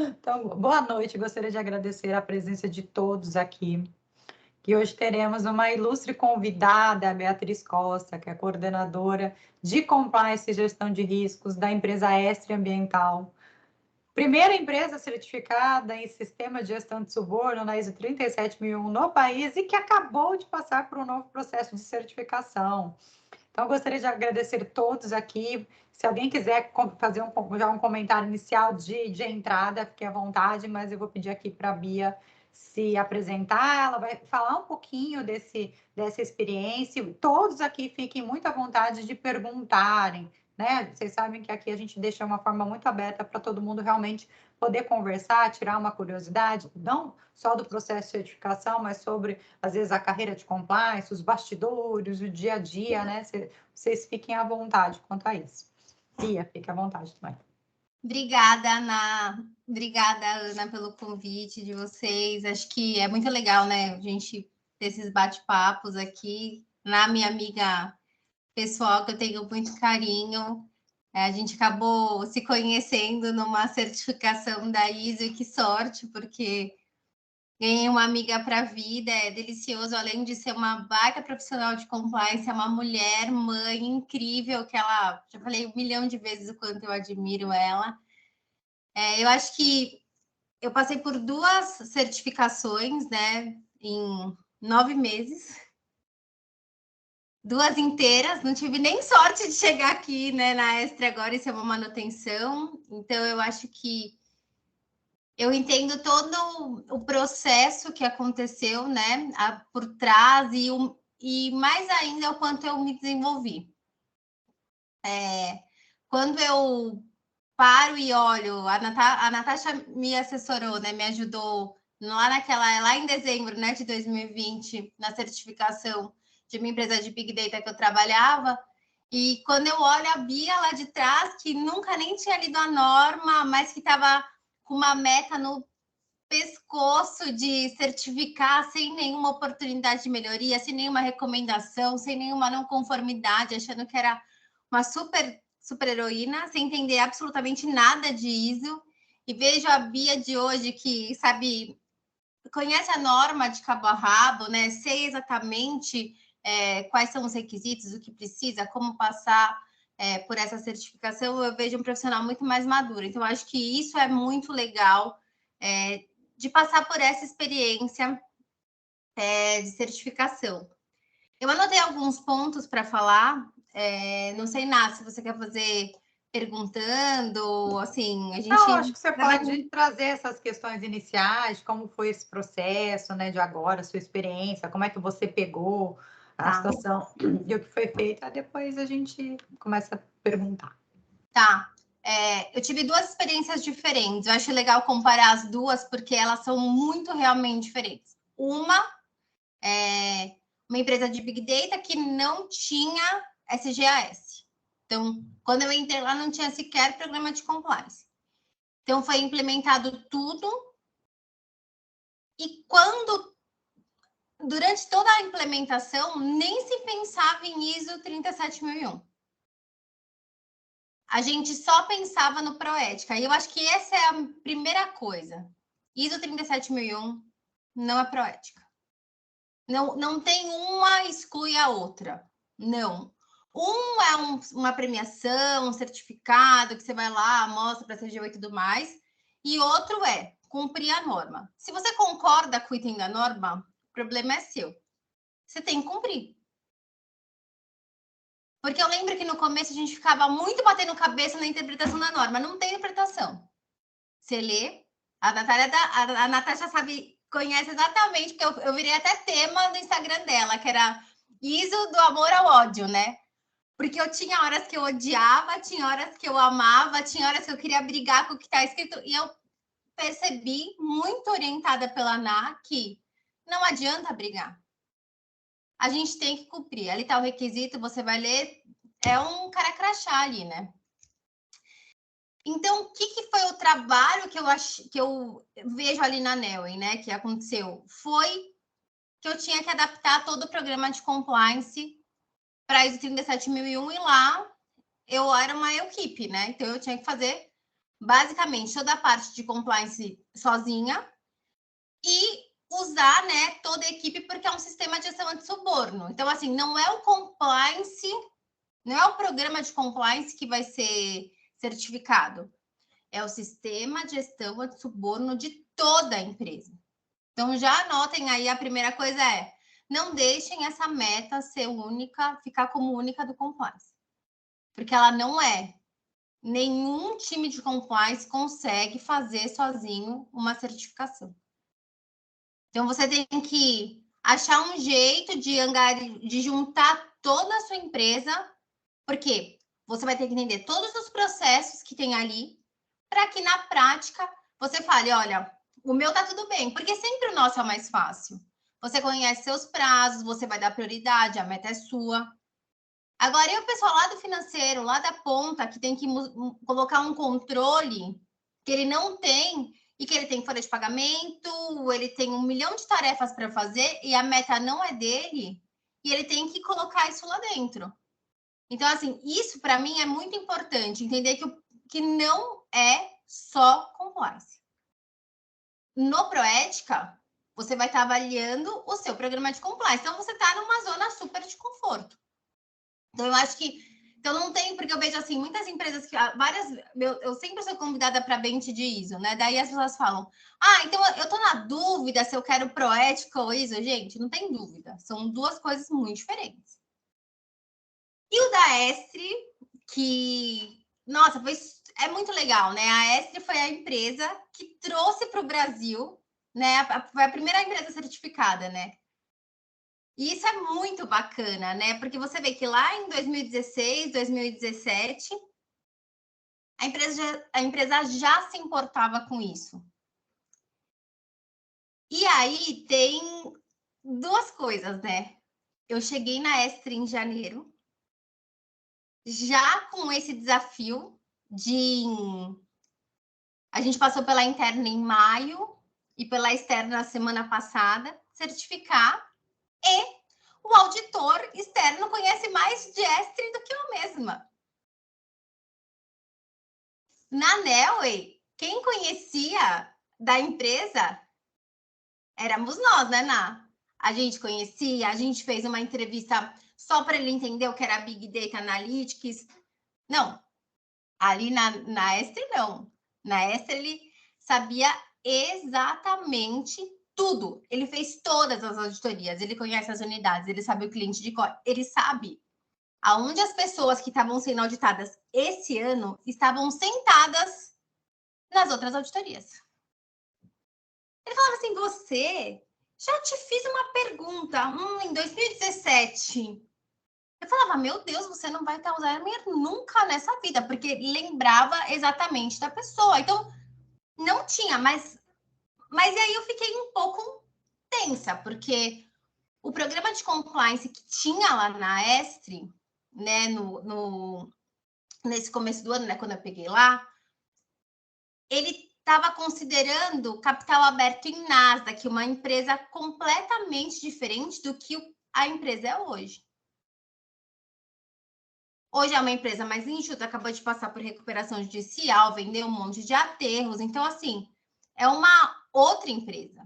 Então, boa noite. Gostaria de agradecer a presença de todos aqui, que hoje teremos uma ilustre convidada, a Beatriz Costa, que é coordenadora de Compliance e Gestão de Riscos da empresa Estre Ambiental. Primeira empresa certificada em Sistema de Gestão de Suborno na ISO 37001 no país e que acabou de passar por um novo processo de certificação. Então, eu gostaria de agradecer todos aqui. Se alguém quiser fazer já um comentário inicial de entrada, fique à vontade, mas eu vou pedir aqui para a Bia se apresentar. Ela vai falar um pouquinho dessa experiência. Todos aqui fiquem muito à vontade de perguntarem, né? Vocês sabem que aqui a gente deixa uma forma muito aberta para todo mundo realmente poder conversar, tirar uma curiosidade, não só do processo de certificação, mas sobre, às vezes, a carreira de compliance, os bastidores, o dia a dia, né? Vocês fiquem à vontade quanto a isso. Bia, fique à vontade também. Obrigada, Ana. Obrigada, Ana, pelo convite de vocês. Acho que é muito legal, né? A gente ter esses bate-papos aqui. Na minha amiga pessoal, que eu tenho muito carinho. A gente acabou se conhecendo numa certificação da ISO, e que sorte, porque ganhei uma amiga para a vida, é delicioso, além de ser uma baita profissional de compliance, é uma mulher, mãe incrível, que ela, já falei 1 milhão de vezes o quanto eu admiro ela. Eu acho que eu passei por 2 certificações, né, em 9 meses. 2 inteiras, não tive nem sorte de chegar aqui, né, na Estre agora, isso é uma manutenção. Então, eu acho que eu entendo todo o processo que aconteceu, né, por trás e mais ainda o quanto eu me desenvolvi. Quando eu paro e olho, a Natasha me assessorou, né, me ajudou lá em dezembro, né, de 2020, na certificação de uma empresa de Big Data que eu trabalhava. E quando eu olho a Bia lá de trás, que nunca nem tinha lido a norma, mas que estava com uma meta no pescoço de certificar sem nenhuma oportunidade de melhoria, sem nenhuma recomendação, sem nenhuma não conformidade, achando que era uma super heroína, sem entender absolutamente nada de ISO. E vejo a Bia de hoje que, sabe, conhece a norma de cabo a rabo, né? Sei exatamente quais são os requisitos, o que precisa, como passar por essa certificação. Eu vejo um profissional muito mais maduro. Então, acho que isso é muito legal, de passar por essa experiência de certificação. Eu anotei alguns pontos para falar. Não sei, Ná, se você quer fazer perguntando, assim, a gente... Não, acho que você pode trazer essas questões iniciais, como foi esse processo, né, de agora, sua experiência, como é que você pegou a situação e o que foi feito, aí depois a gente começa a perguntar. Tá. Eu tive 2 experiências diferentes. Eu acho legal comparar as duas, porque elas são muito realmente diferentes. Uma é uma empresa de Big Data que não tinha SGAS. Então, quando eu entrei lá, não tinha sequer programa de compliance. Então, foi implementado tudo. E durante toda a implementação, nem se pensava em ISO 37001. A gente só pensava no Proética. E eu acho que essa é a primeira coisa. ISO 37001 não é Proética. Não tem uma exclui a outra. Não. Uma premiação, um certificado que você vai lá, mostra para a CGU e tudo mais. E outro é cumprir a norma. Se você concorda com o item da norma, o problema é seu. Você tem que cumprir. Porque eu lembro que no começo a gente ficava muito batendo cabeça na interpretação da norma. Não tem interpretação. Você lê, a Natasha sabe, conhece exatamente, porque eu virei até tema do Instagram dela, que era ISO do amor ao ódio, né? Porque eu tinha horas que eu odiava, tinha horas que eu amava, tinha horas que eu queria brigar com o que está escrito. E eu percebi, muito orientada pela Ana, que não adianta brigar. A gente tem que cumprir. Ali está o requisito, você vai ler, é um cara crachá ali, né? Então, o que foi o trabalho que eu vejo ali na Nelwyn, né? Que aconteceu? Foi que eu tinha que adaptar todo o programa de compliance para ISO 37001 e lá eu era uma equipe, né? Então, eu tinha que fazer basicamente toda a parte de compliance sozinha e usar, né, toda a equipe, porque é um sistema de gestão anti-suborno. Então, assim, não é o compliance, não é o programa de compliance que vai ser certificado. É o sistema de gestão anti-suborno de toda a empresa. Então, já anotem aí, a primeira coisa é, não deixem essa meta ser única, ficar como única do compliance. Porque ela não é. Nenhum time de compliance consegue fazer sozinho uma certificação. Então, você tem que achar um jeito de juntar toda a sua empresa, porque você vai ter que entender todos os processos que tem ali, para que na prática você fale, olha, o meu tá tudo bem, porque sempre o nosso é o mais fácil. Você conhece seus prazos, você vai dar prioridade, a meta é sua. Agora, e o pessoal lá do financeiro, lá da ponta, que tem que colocar um controle que ele não tem, e que ele tem folha de pagamento, ele tem 1 milhão de tarefas para fazer e a meta não é dele, e ele tem que colocar isso lá dentro. Então, assim, isso para mim é muito importante, entender que não é só compliance. No Proética, você vai estar avaliando o seu programa de compliance. Então, você está numa zona super de conforto. Então, eu acho que então, não tem, porque eu vejo, assim, muitas empresas que... Eu sempre sou convidada para bench de ISO, né? Daí as pessoas falam, então eu tô na dúvida se eu quero Proética ou ISO. Gente, não tem dúvida. São duas coisas muito diferentes. E o da Estre, que... Nossa, é muito legal, né? A Estre foi a empresa que trouxe para o Brasil, né? Foi a primeira empresa certificada, né? E isso é muito bacana, né? Porque você vê que lá em 2016, 2017, a empresa já se importava com isso. E aí tem duas coisas, né? Eu cheguei na Estre em janeiro, já com esse desafio de... A gente passou pela interna em maio e pela externa na semana passada, certificar, e o auditor externo conhece mais de Estre do que eu mesma. Na Nelway, quem conhecia da empresa éramos nós, né, Ná? A gente conhecia, a gente fez uma entrevista só para ele entender o que era Big Data Analytics. Não, ali na Estre, não. Na Estre, ele sabia exatamente tudo. Ele fez todas as auditorias, ele conhece as unidades, ele sabe o cliente de cor, ele sabe aonde as pessoas que estavam sendo auditadas esse ano estavam sentadas nas outras auditorias. Ele falava assim, você, já te fiz uma pergunta em 2017. Eu falava, meu Deus, você não vai ter Alzheimer nunca nessa vida, porque lembrava exatamente da pessoa. Então, não tinha, mas e aí eu fiquei um pouco tensa, porque o programa de compliance que tinha lá na Estre, né, nesse começo do ano, né, quando eu peguei lá, ele estava considerando capital aberto em Nasdaq, uma empresa completamente diferente do que a empresa é hoje. Hoje é uma empresa mais enxuta, acabou de passar por recuperação judicial, vendeu um monte de aterros. Então, assim, é uma outra empresa.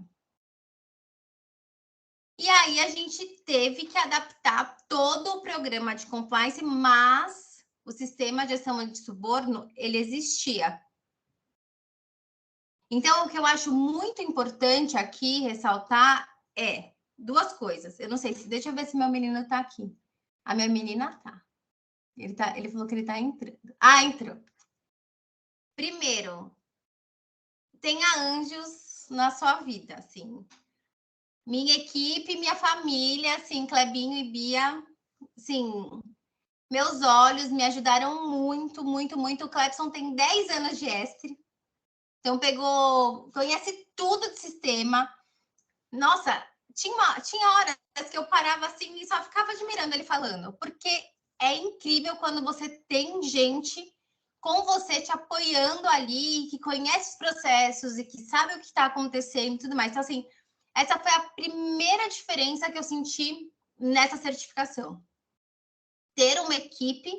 E aí, a gente teve que adaptar todo o programa de compliance, mas o sistema de gestão anti-suborno, ele existia. Então, o que eu acho muito importante aqui ressaltar é duas coisas. Eu não sei se... Deixa eu ver se meu menino está aqui. A minha menina tá. Ele falou que ele está entrando. Entrou. Primeiro, tenha anjos na sua vida, assim. Minha equipe, minha família, assim, Clebinho e Bia, assim, meus olhos me ajudaram muito, muito, muito. O Clebson tem 10 anos de Estre. Então, conhece tudo de sistema. Nossa, tinha horas que eu parava assim e só ficava admirando ele falando, porque é incrível quando você tem gente com você te apoiando ali, que conhece os processos e que sabe o que está acontecendo e tudo mais. Então, assim, essa foi a primeira diferença que eu senti nessa certificação. Ter uma equipe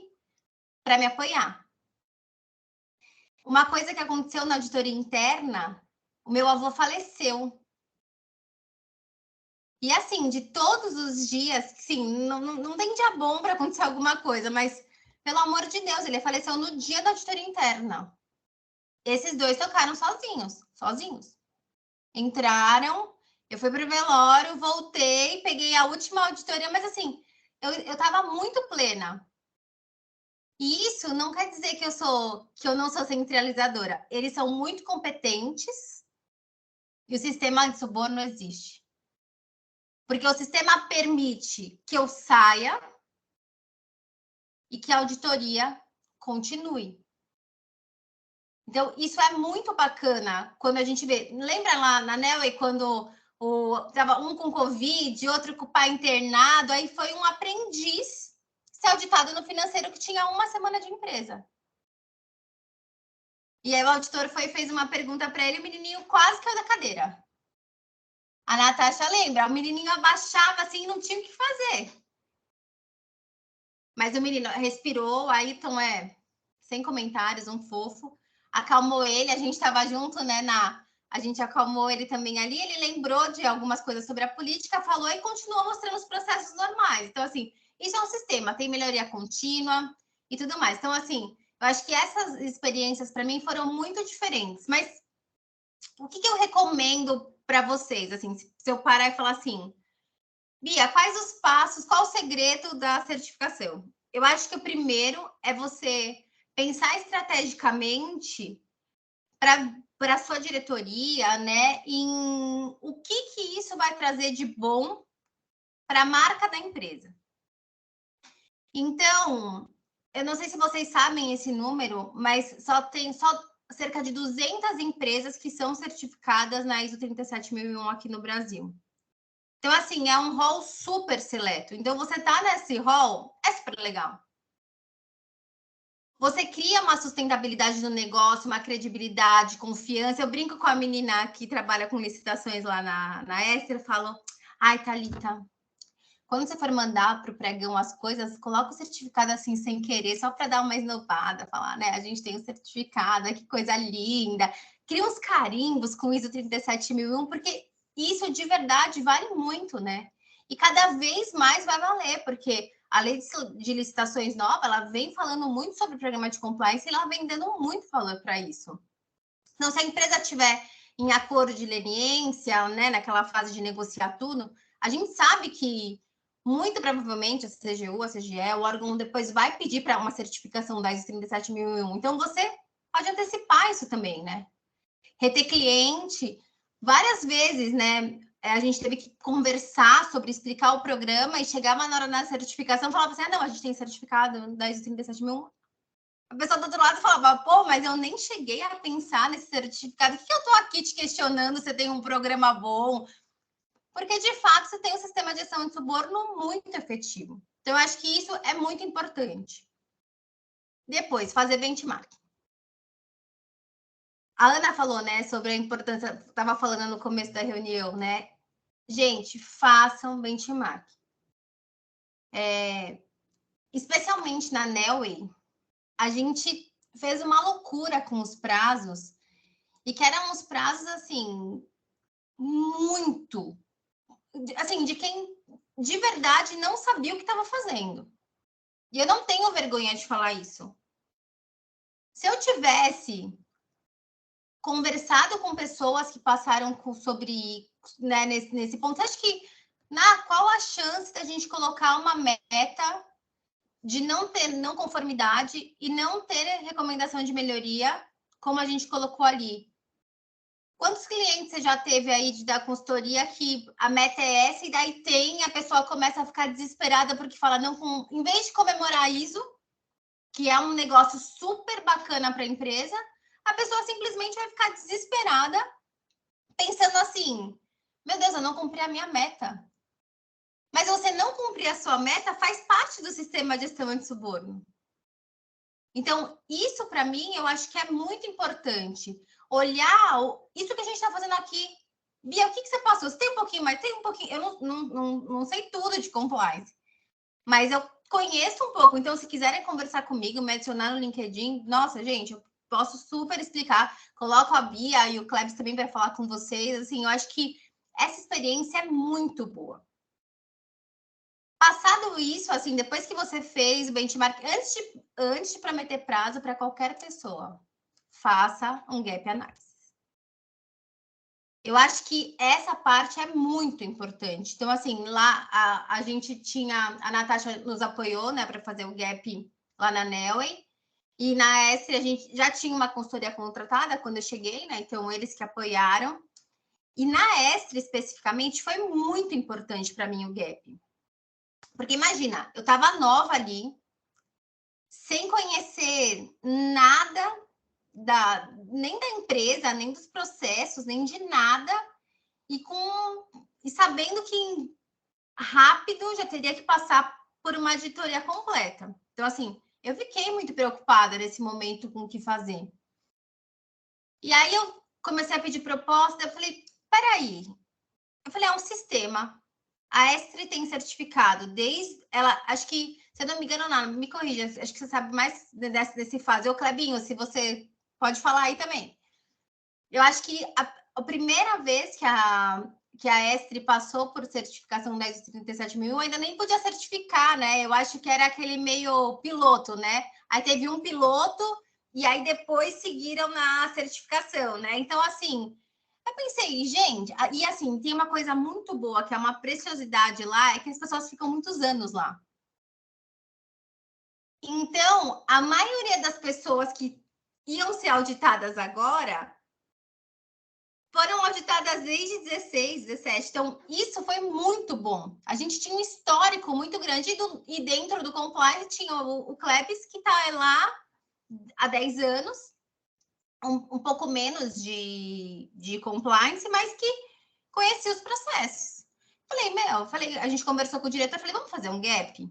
para me apoiar. uma coisa que aconteceu na auditoria interna, o meu avô faleceu. E assim, de todos os dias, sim, não tem dia bom para acontecer alguma coisa, mas, pelo amor de Deus, ele faleceu no dia da auditoria interna. Esses dois tocaram sozinhos. Entraram, eu fui pro velório, voltei, peguei a última auditoria, mas assim, eu tava muito plena. E isso não quer dizer que eu não sou centralizadora. Eles são muito competentes e o sistema de suborno não existe. Porque o sistema permite que eu saia e que a auditoria continue. Então, isso é muito bacana quando a gente vê. Lembra lá na Nelway, quando estava um com Covid, outro com o pai internado, aí foi um aprendiz ser auditado no financeiro que tinha uma semana de empresa. E aí o auditor fez uma pergunta para ele, o menininho quase caiu da cadeira. A Natasha lembra, o menininho abaixava assim, não tinha o que fazer. Mas o menino respirou, aí então sem comentários, um fofo. Acalmou ele, a gente estava junto, né, a gente acalmou ele também ali, ele lembrou de algumas coisas sobre a política, falou e continuou mostrando os processos normais. Então, assim, isso é um sistema, tem melhoria contínua e tudo mais. Então, assim, eu acho que essas experiências, para mim, foram muito diferentes. Mas o que eu recomendo para vocês? Assim, se eu parar e falar assim, Bia, quais os passos, qual o segredo da certificação? Eu acho que o primeiro é você pensar estrategicamente para a sua diretoria, né, em o que isso vai trazer de bom para a marca da empresa. Então, eu não sei se vocês sabem esse número, mas só cerca de 200 empresas que são certificadas na ISO 37001 aqui no Brasil. Então, assim, é um rol super seleto. Então, você tá nesse rol, é super legal. Você cria uma sustentabilidade do negócio, uma credibilidade, confiança. Eu brinco com a menina que trabalha com licitações lá na Esther, falo, ai, Thalita, quando você for mandar para o pregão as coisas, coloca o certificado assim, sem querer, só para dar uma esnobada, falar, né, a gente tem o certificado, que coisa linda. Cria uns carimbos com ISO 37001, porque isso de verdade vale muito, né? E cada vez mais vai valer, porque a lei de licitações nova, ela vem falando muito sobre o programa de compliance e ela vem dando muito valor para isso. Então, se a empresa tiver em acordo de leniência, né, naquela fase de negociar tudo, a gente sabe que muito provavelmente a CGU, a CGE, o órgão depois vai pedir para uma certificação da ISO 37001. Então, você pode antecipar isso também, né? Reter cliente, várias vezes, né? A gente teve que conversar sobre explicar o programa e chegava na hora da certificação e falava assim, não, a gente tem certificado da ISO 37001. A pessoa do outro lado falava, pô, mas eu nem cheguei a pensar nesse certificado. Por que eu tô aqui te questionando se tem um programa bom? Porque, de fato, você tem um sistema de gestão de suborno muito efetivo. Então, eu acho que isso é muito importante. Depois, fazer benchmark. A Ana falou, né, sobre a importância, estava falando no começo da reunião, né? Gente, façam benchmark. Especialmente na Nelway, a gente fez uma loucura com os prazos, e que eram uns prazos, assim, muito... Assim, de quem de verdade não sabia o que estava fazendo. E eu não tenho vergonha de falar isso. Se eu tivesse conversado com pessoas que passaram sobre, né, nesse ponto, acho que qual a chance da gente colocar uma meta de não ter não conformidade e não ter recomendação de melhoria, como a gente colocou ali? Quantos clientes você já teve aí da consultoria que a meta é essa e daí a pessoa começa a ficar desesperada porque fala, não, em vez de comemorar isso, que é um negócio super bacana para a empresa, a pessoa simplesmente vai ficar desesperada, pensando assim, meu Deus, eu não cumpri a minha meta. Mas você não cumprir a sua meta faz parte do sistema de gestão anti-suborno. Então, isso para mim, eu acho que é muito importante. Olhar isso que a gente está fazendo aqui. Bia, o que você passou? Você tem um pouquinho mais? Tem um pouquinho. Eu não sei tudo de compliance, mas eu conheço um pouco. Então, se quiserem conversar comigo, me adicionar no LinkedIn, nossa, gente, posso super explicar. Coloco a Bia e o Klebs também para falar com vocês. Assim, eu acho que essa experiência é muito boa. Passado isso, assim, depois que você fez o benchmark, antes de prometer prazo para qualquer pessoa, faça um gap analysis. Eu acho que essa parte é muito importante. Então, assim, lá a gente tinha, a Natasha nos apoiou, né, para fazer o gap lá na Nelway. E na Estre a gente já tinha uma consultoria contratada quando eu cheguei, né? Então, eles que apoiaram. E na Estre, especificamente, foi muito importante para mim o gap. Porque imagina, eu estava nova ali, sem conhecer nada nem da empresa, nem dos processos, nem de nada, e sabendo que rápido já teria que passar por uma auditoria completa. Então, assim, eu fiquei muito preocupada nesse momento com o que fazer. E aí eu comecei a pedir proposta, eu falei, peraí. Eu falei, é um sistema. A Estre tem certificado desde ela, acho que, se eu não me engano, não, me corrija, acho que você sabe mais desse fase. Ô, Clebinho, se você pode falar aí também. Eu acho que a primeira vez que a Estre passou por certificação 10.37.000, eu ainda nem podia certificar, né? Eu acho que era aquele meio piloto, né? Aí teve um piloto e aí depois seguiram na certificação, né? Então, assim, eu pensei, gente, e assim, tem uma coisa muito boa, que é uma preciosidade lá, é que as pessoas ficam muitos anos lá. Então, a maioria das pessoas que iam ser auditadas agora foram auditadas desde 16, 17. Então, isso foi muito bom. A gente tinha um histórico muito grande e dentro do compliance tinha o Klebs, que está lá há 10 anos, um pouco menos de compliance, mas que conhecia os processos. Falei, a gente conversou com o diretor, falei, vamos fazer um gap?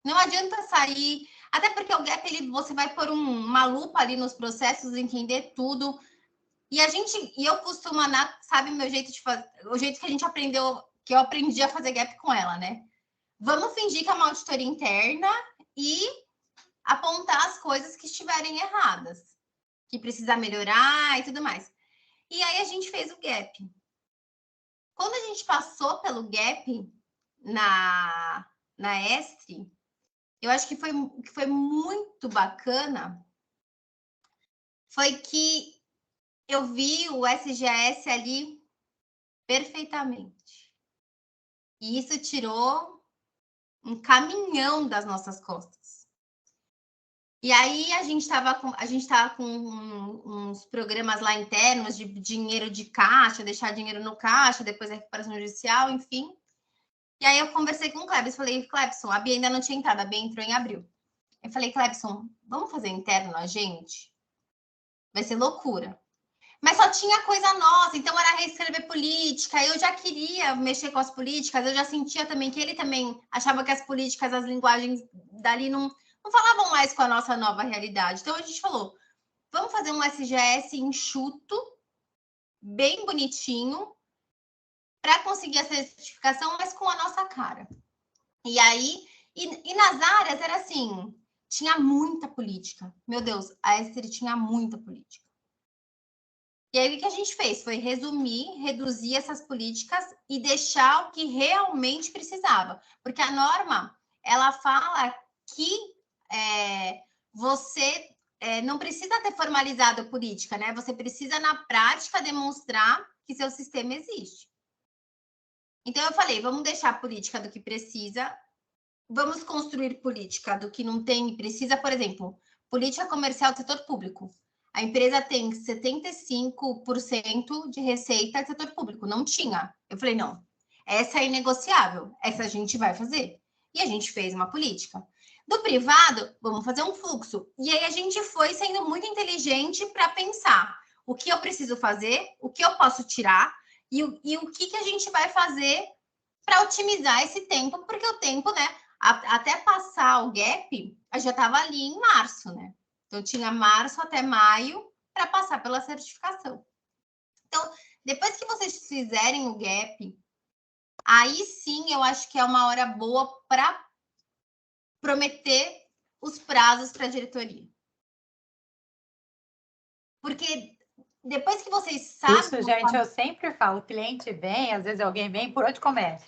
Não adianta sair, até porque o gap, você vai pôr uma lupa ali nos processos, entender tudo. E eu costumo, sabe, meu jeito de fazer, o jeito que a gente aprendeu, que eu aprendi a fazer gap com ela, né? Vamos fingir que é uma auditoria interna e apontar as coisas que estiverem erradas, que precisa melhorar e tudo mais. E aí a gente fez o gap. Quando a gente passou pelo gap na Estre, eu acho que foi muito bacana, foi que eu vi o SGS ali perfeitamente. E isso tirou um caminhão das nossas costas. E aí a gente estava com uns programas lá internos de dinheiro de caixa, deixar dinheiro no caixa, depois a recuperação judicial, enfim. E aí eu conversei com o Klebs, falei, Klebson, a Bia ainda não tinha entrado, a Bia entrou em abril. Eu falei, Klebson, vamos fazer interno a gente? Vai ser loucura. Mas só tinha coisa nossa, então era reescrever política. Eu já queria mexer com as políticas, eu já sentia também que ele também achava que as políticas, as linguagens dali não falavam mais com a nossa nova realidade. Então a gente falou, vamos fazer um SGS enxuto, bem bonitinho, para conseguir a certificação, mas com a nossa cara. E aí, e nas áreas era assim, tinha muita política. Meu Deus, a Estre tinha muita política. E aí, o que a gente fez foi reduzir essas políticas e deixar o que realmente precisava. Porque a norma, ela fala que você não precisa ter formalizado a política, né? Você precisa, na prática, demonstrar que seu sistema existe. Então, eu falei, vamos deixar a política do que precisa, vamos construir política do que não tem e precisa. Por exemplo, política comercial do setor público. A empresa tem 75% de receita do setor público. Não tinha. Eu falei, não, essa é inegociável. Essa a gente vai fazer. E a gente fez uma política. Do privado, vamos fazer um fluxo. E aí a gente foi sendo muito inteligente para pensar o que eu preciso fazer, o que eu posso tirar e o que a gente vai fazer para otimizar esse tempo, porque o tempo, né? Até passar o gap, a já estava ali em março, né? Então, tinha março até maio para passar pela certificação. Então, depois que vocês fizerem o gap, aí sim eu acho que é uma hora boa para prometer os prazos para a diretoria. Porque depois que vocês sabem... Isso, gente, eu sempre falo, o cliente vem, às vezes alguém vem por onde começa?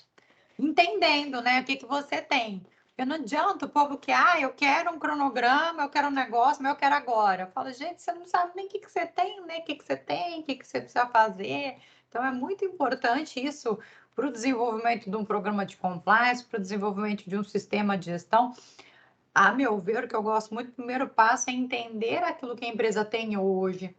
Entendendo, né, o que você tem. Porque não adianta o povo que, eu quero um cronograma, eu quero um negócio, mas eu quero agora. Eu falo, gente, você não sabe nem o que você tem, né? O que você tem, o que você precisa fazer. Então, é muito importante isso para o desenvolvimento de um programa de compliance, para o desenvolvimento de um sistema de gestão. A meu ver, o que eu gosto muito, o primeiro passo é entender aquilo que a empresa tem hoje,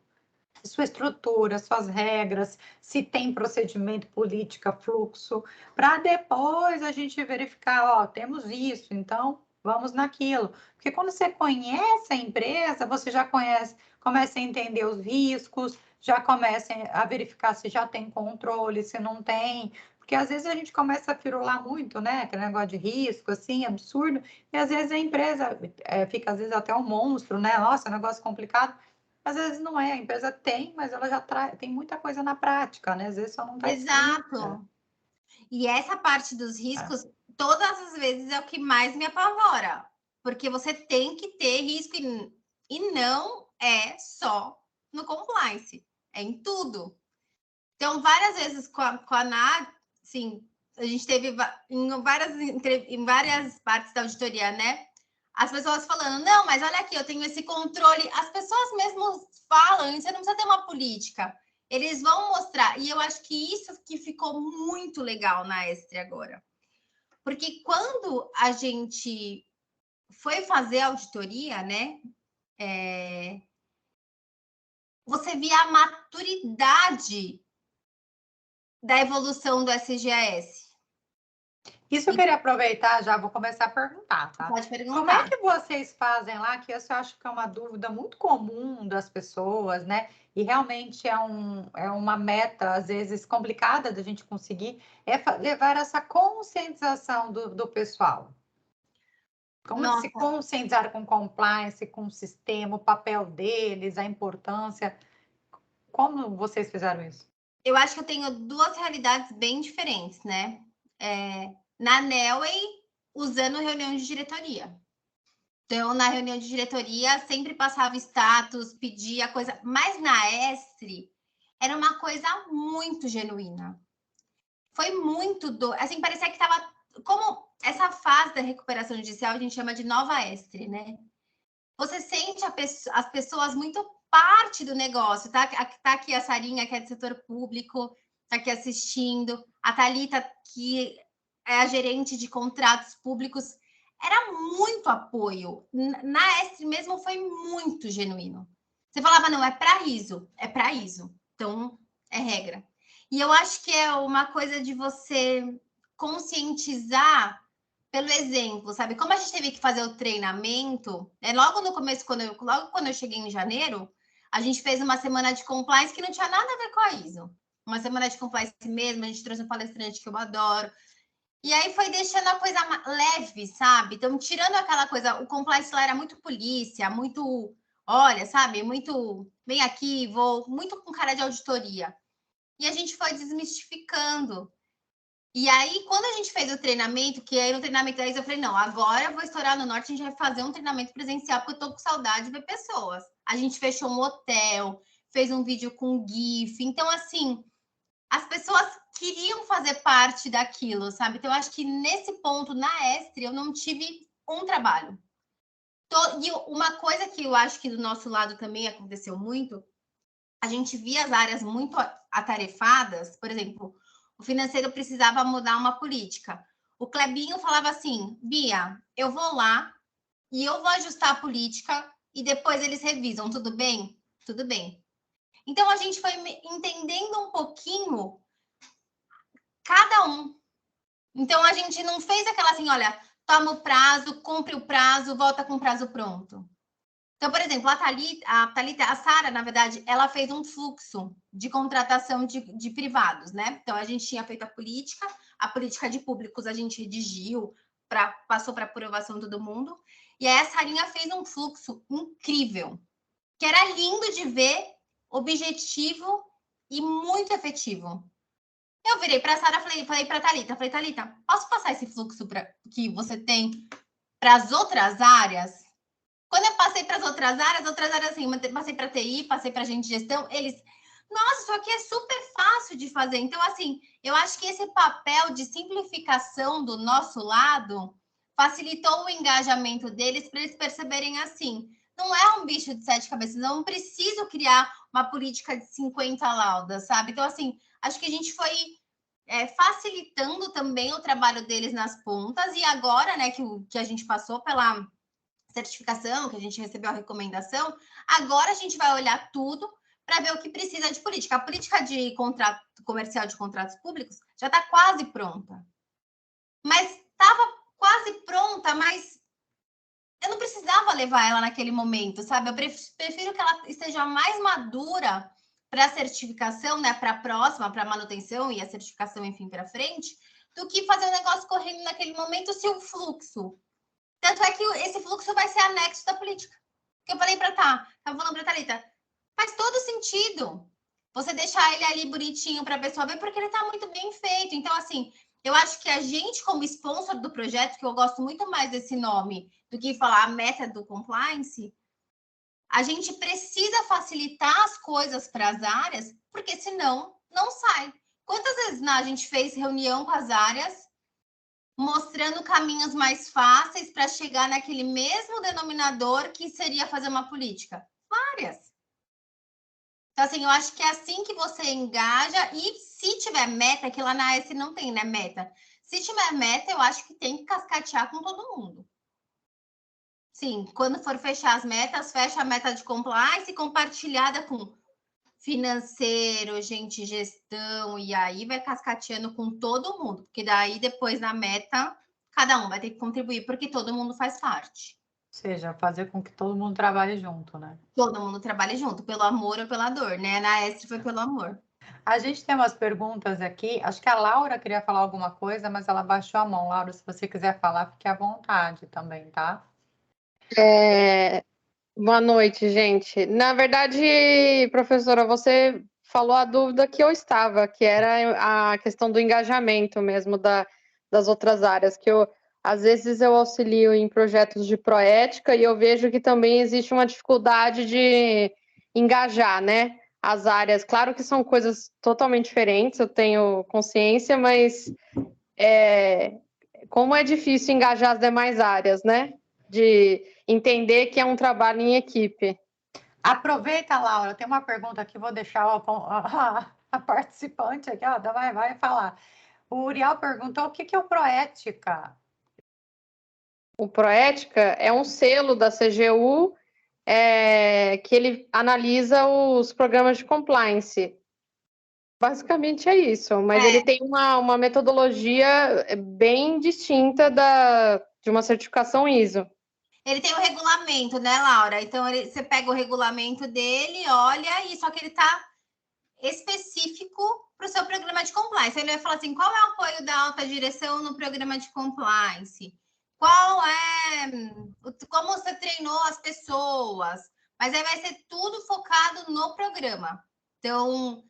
sua estrutura, suas regras, se tem procedimento, política, fluxo, para depois a gente verificar, temos isso, então vamos naquilo. Porque quando você conhece a empresa, você já conhece, começa a entender os riscos, já começa a verificar se já tem controle, se não tem. Porque às vezes a gente começa a firular muito, né? Aquele negócio de risco, assim, absurdo, e às vezes a empresa fica, às vezes, até um monstro, né? Nossa, negócio complicado. Às vezes não é, a empresa tem, mas ela já tem muita coisa na prática, né? Às vezes só não está escrita. Exato. E essa parte dos riscos, todas as vezes é o que mais me apavora. Porque você tem que ter risco e não é só no compliance, é em tudo. Então, várias vezes com a Nath, sim, a gente teve em várias partes da auditoria, né? As pessoas falando, não, mas olha aqui, eu tenho esse controle. As pessoas mesmo falam, você não precisa ter uma política. Eles vão mostrar. E eu acho que isso que ficou muito legal na Estre agora. Porque quando a gente foi fazer a auditoria, né? Você via a maturidade da evolução do SGAS. Isso eu queria aproveitar, já vou começar a perguntar, tá? Pode perguntar. Como é que vocês fazem lá? Que isso eu acho que é uma dúvida muito comum das pessoas, né? E realmente é uma meta, às vezes, complicada da gente conseguir, levar essa conscientização do pessoal. Como se conscientizar com compliance, com o sistema, o papel deles, a importância. Como vocês fizeram isso? Eu acho que eu tenho duas realidades bem diferentes, né? Na Nelway, usando reunião de diretoria. Então, na reunião de diretoria, sempre passava status, pedia coisa. Mas na Estre, era uma coisa muito genuína. Foi muito assim, parecia que estava... Como essa fase da recuperação judicial, a gente chama de nova Estre, né? Você sente as pessoas muito parte do negócio, tá? Tá aqui a Sarinha, que é do setor público, tá aqui assistindo. A Thalita, que é a gerente de contratos públicos. Era muito apoio. Na Estre mesmo foi muito genuíno. Você falava, não, é para ISO, é para ISO. Então, é regra. E eu acho que é uma coisa de você conscientizar pelo exemplo, sabe? Como a gente teve que fazer o treinamento, logo no começo, logo quando eu cheguei em janeiro, a gente fez uma semana de compliance que não tinha nada a ver com a ISO. Uma semana de compliance mesmo, a gente trouxe um palestrante que eu adoro. E aí foi deixando a coisa leve, sabe? Então, tirando aquela coisa, o compliance lá era muito polícia, muito, olha, sabe? Muito, vem aqui, vou, muito com cara de auditoria. E a gente foi desmistificando. E aí, quando a gente fez o treinamento, que aí no treinamento da ISO, eu falei, não, agora eu vou estourar no Norte, a gente vai fazer um treinamento presencial, porque eu tô com saudade de ver pessoas. A gente fechou um hotel, fez um vídeo com GIF. Então, assim, as pessoas queriam fazer parte daquilo, sabe? Então, eu acho que nesse ponto, na Estre, eu não tive um trabalho. E uma coisa que eu acho que do nosso lado também aconteceu muito, a gente via as áreas muito atarefadas, por exemplo, o financeiro precisava mudar uma política. O Clebinho falava assim, Bia, eu vou lá e eu vou ajustar a política e depois eles revisam, tudo bem? Tudo bem. Então, a gente foi entendendo um pouquinho cada um. Então, a gente não fez aquela assim, olha, toma o prazo, cumpre o prazo, volta com o prazo pronto. Então, por exemplo, a Sara, na verdade, ela fez um fluxo de contratação de privados, né? Então, a gente tinha feito a política de públicos a gente redigiu, passou para aprovação de todo mundo. E aí a Sarinha fez um fluxo incrível, que era lindo de ver, objetivo e muito efetivo. Eu virei para a Sara, falei para a Thalita, Thalita, posso passar esse fluxo que você tem para as outras áreas? Quando eu passei para as outras áreas assim, passei para TI, passei para gente de gestão, eles, nossa, isso aqui é super fácil de fazer. Então, assim, eu acho que esse papel de simplificação do nosso lado facilitou o engajamento deles para eles perceberem assim, não é um bicho de 7 cabeças, não preciso criar uma política de 50 laudas, sabe? Então, assim, acho que a gente foi facilitando também o trabalho deles nas pontas, e agora, né, que a gente passou pela certificação, que a gente recebeu a recomendação, agora a gente vai olhar tudo para ver o que precisa de política. A política de contrato comercial de contratos públicos já está quase pronta. Mas estava quase pronta, mas eu não precisava levar ela naquele momento, sabe? Eu prefiro que ela esteja mais madura para a certificação, né? Para a próxima, para a manutenção e a certificação, enfim, para frente, do que fazer o negócio correndo naquele momento se o fluxo. Tanto é que esse fluxo vai ser anexo da política. Que eu falei para estava falando para Thalita, faz todo sentido você deixar ele ali bonitinho para a pessoa ver, porque ele está muito bem feito. Então, assim, eu acho que a gente, como sponsor do projeto, que eu gosto muito mais desse nome do que falar a meta do compliance, a gente precisa facilitar as coisas para as áreas, porque senão não sai. Quantas vezes a gente fez reunião com as áreas, mostrando caminhos mais fáceis para chegar naquele mesmo denominador que seria fazer uma política? Várias. Então, assim, eu acho que é assim que você engaja, e se tiver meta, que lá na AS não tem, né, meta. Se tiver meta, eu acho que tem que cascatear com todo mundo. Sim, quando for fechar as metas, fecha a meta de compliance compartilhada com financeiro, gente, gestão, e aí vai cascateando com todo mundo, porque daí depois na meta, cada um vai ter que contribuir, porque todo mundo faz parte. Ou seja, fazer com que todo mundo trabalhe junto, né? Todo mundo trabalha junto, pelo amor ou pela dor, né? Na Estre foi pelo amor. A gente tem umas perguntas aqui. Acho que a Laura queria falar alguma coisa, mas ela baixou a mão. Laura, se você quiser falar, fique à vontade também, tá? Boa noite, gente. Na verdade, professora, você falou a dúvida que eu estava, que era a questão do engajamento mesmo das outras áreas, que às vezes eu auxilio em projetos de proética e eu vejo que também existe uma dificuldade de engajar, né? As áreas. Claro que são coisas totalmente diferentes, eu tenho consciência, mas como é difícil engajar as demais áreas, né? De entender que é um trabalho em equipe. Aproveita, Laura, tem uma pergunta aqui, vou deixar a participante aqui, ó, vai falar. O Uriel perguntou o que é o Proética? O Proética é um selo da CGU que ele analisa os programas de compliance. Basicamente é isso, mas ele tem uma metodologia bem distinta de uma certificação ISO. Ele tem o regulamento, né, Laura? Então, você pega o regulamento dele, olha, e só que ele está específico para o seu programa de compliance. Ele vai falar assim, qual é o apoio da alta direção no programa de compliance? Qual é... Como você treinou as pessoas? Mas aí vai ser tudo focado no programa. Então,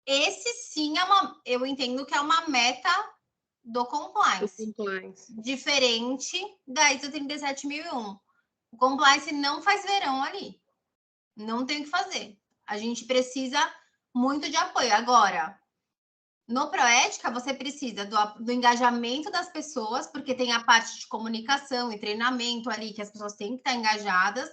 esse sim eu entendo que é uma meta do compliance. Diferente da ISO 37001. O compliance não faz verão ali. Não tem o que fazer. A gente precisa muito de apoio. Agora, no Proética, você precisa do engajamento das pessoas, porque tem a parte de comunicação e treinamento ali, que as pessoas têm que estar engajadas.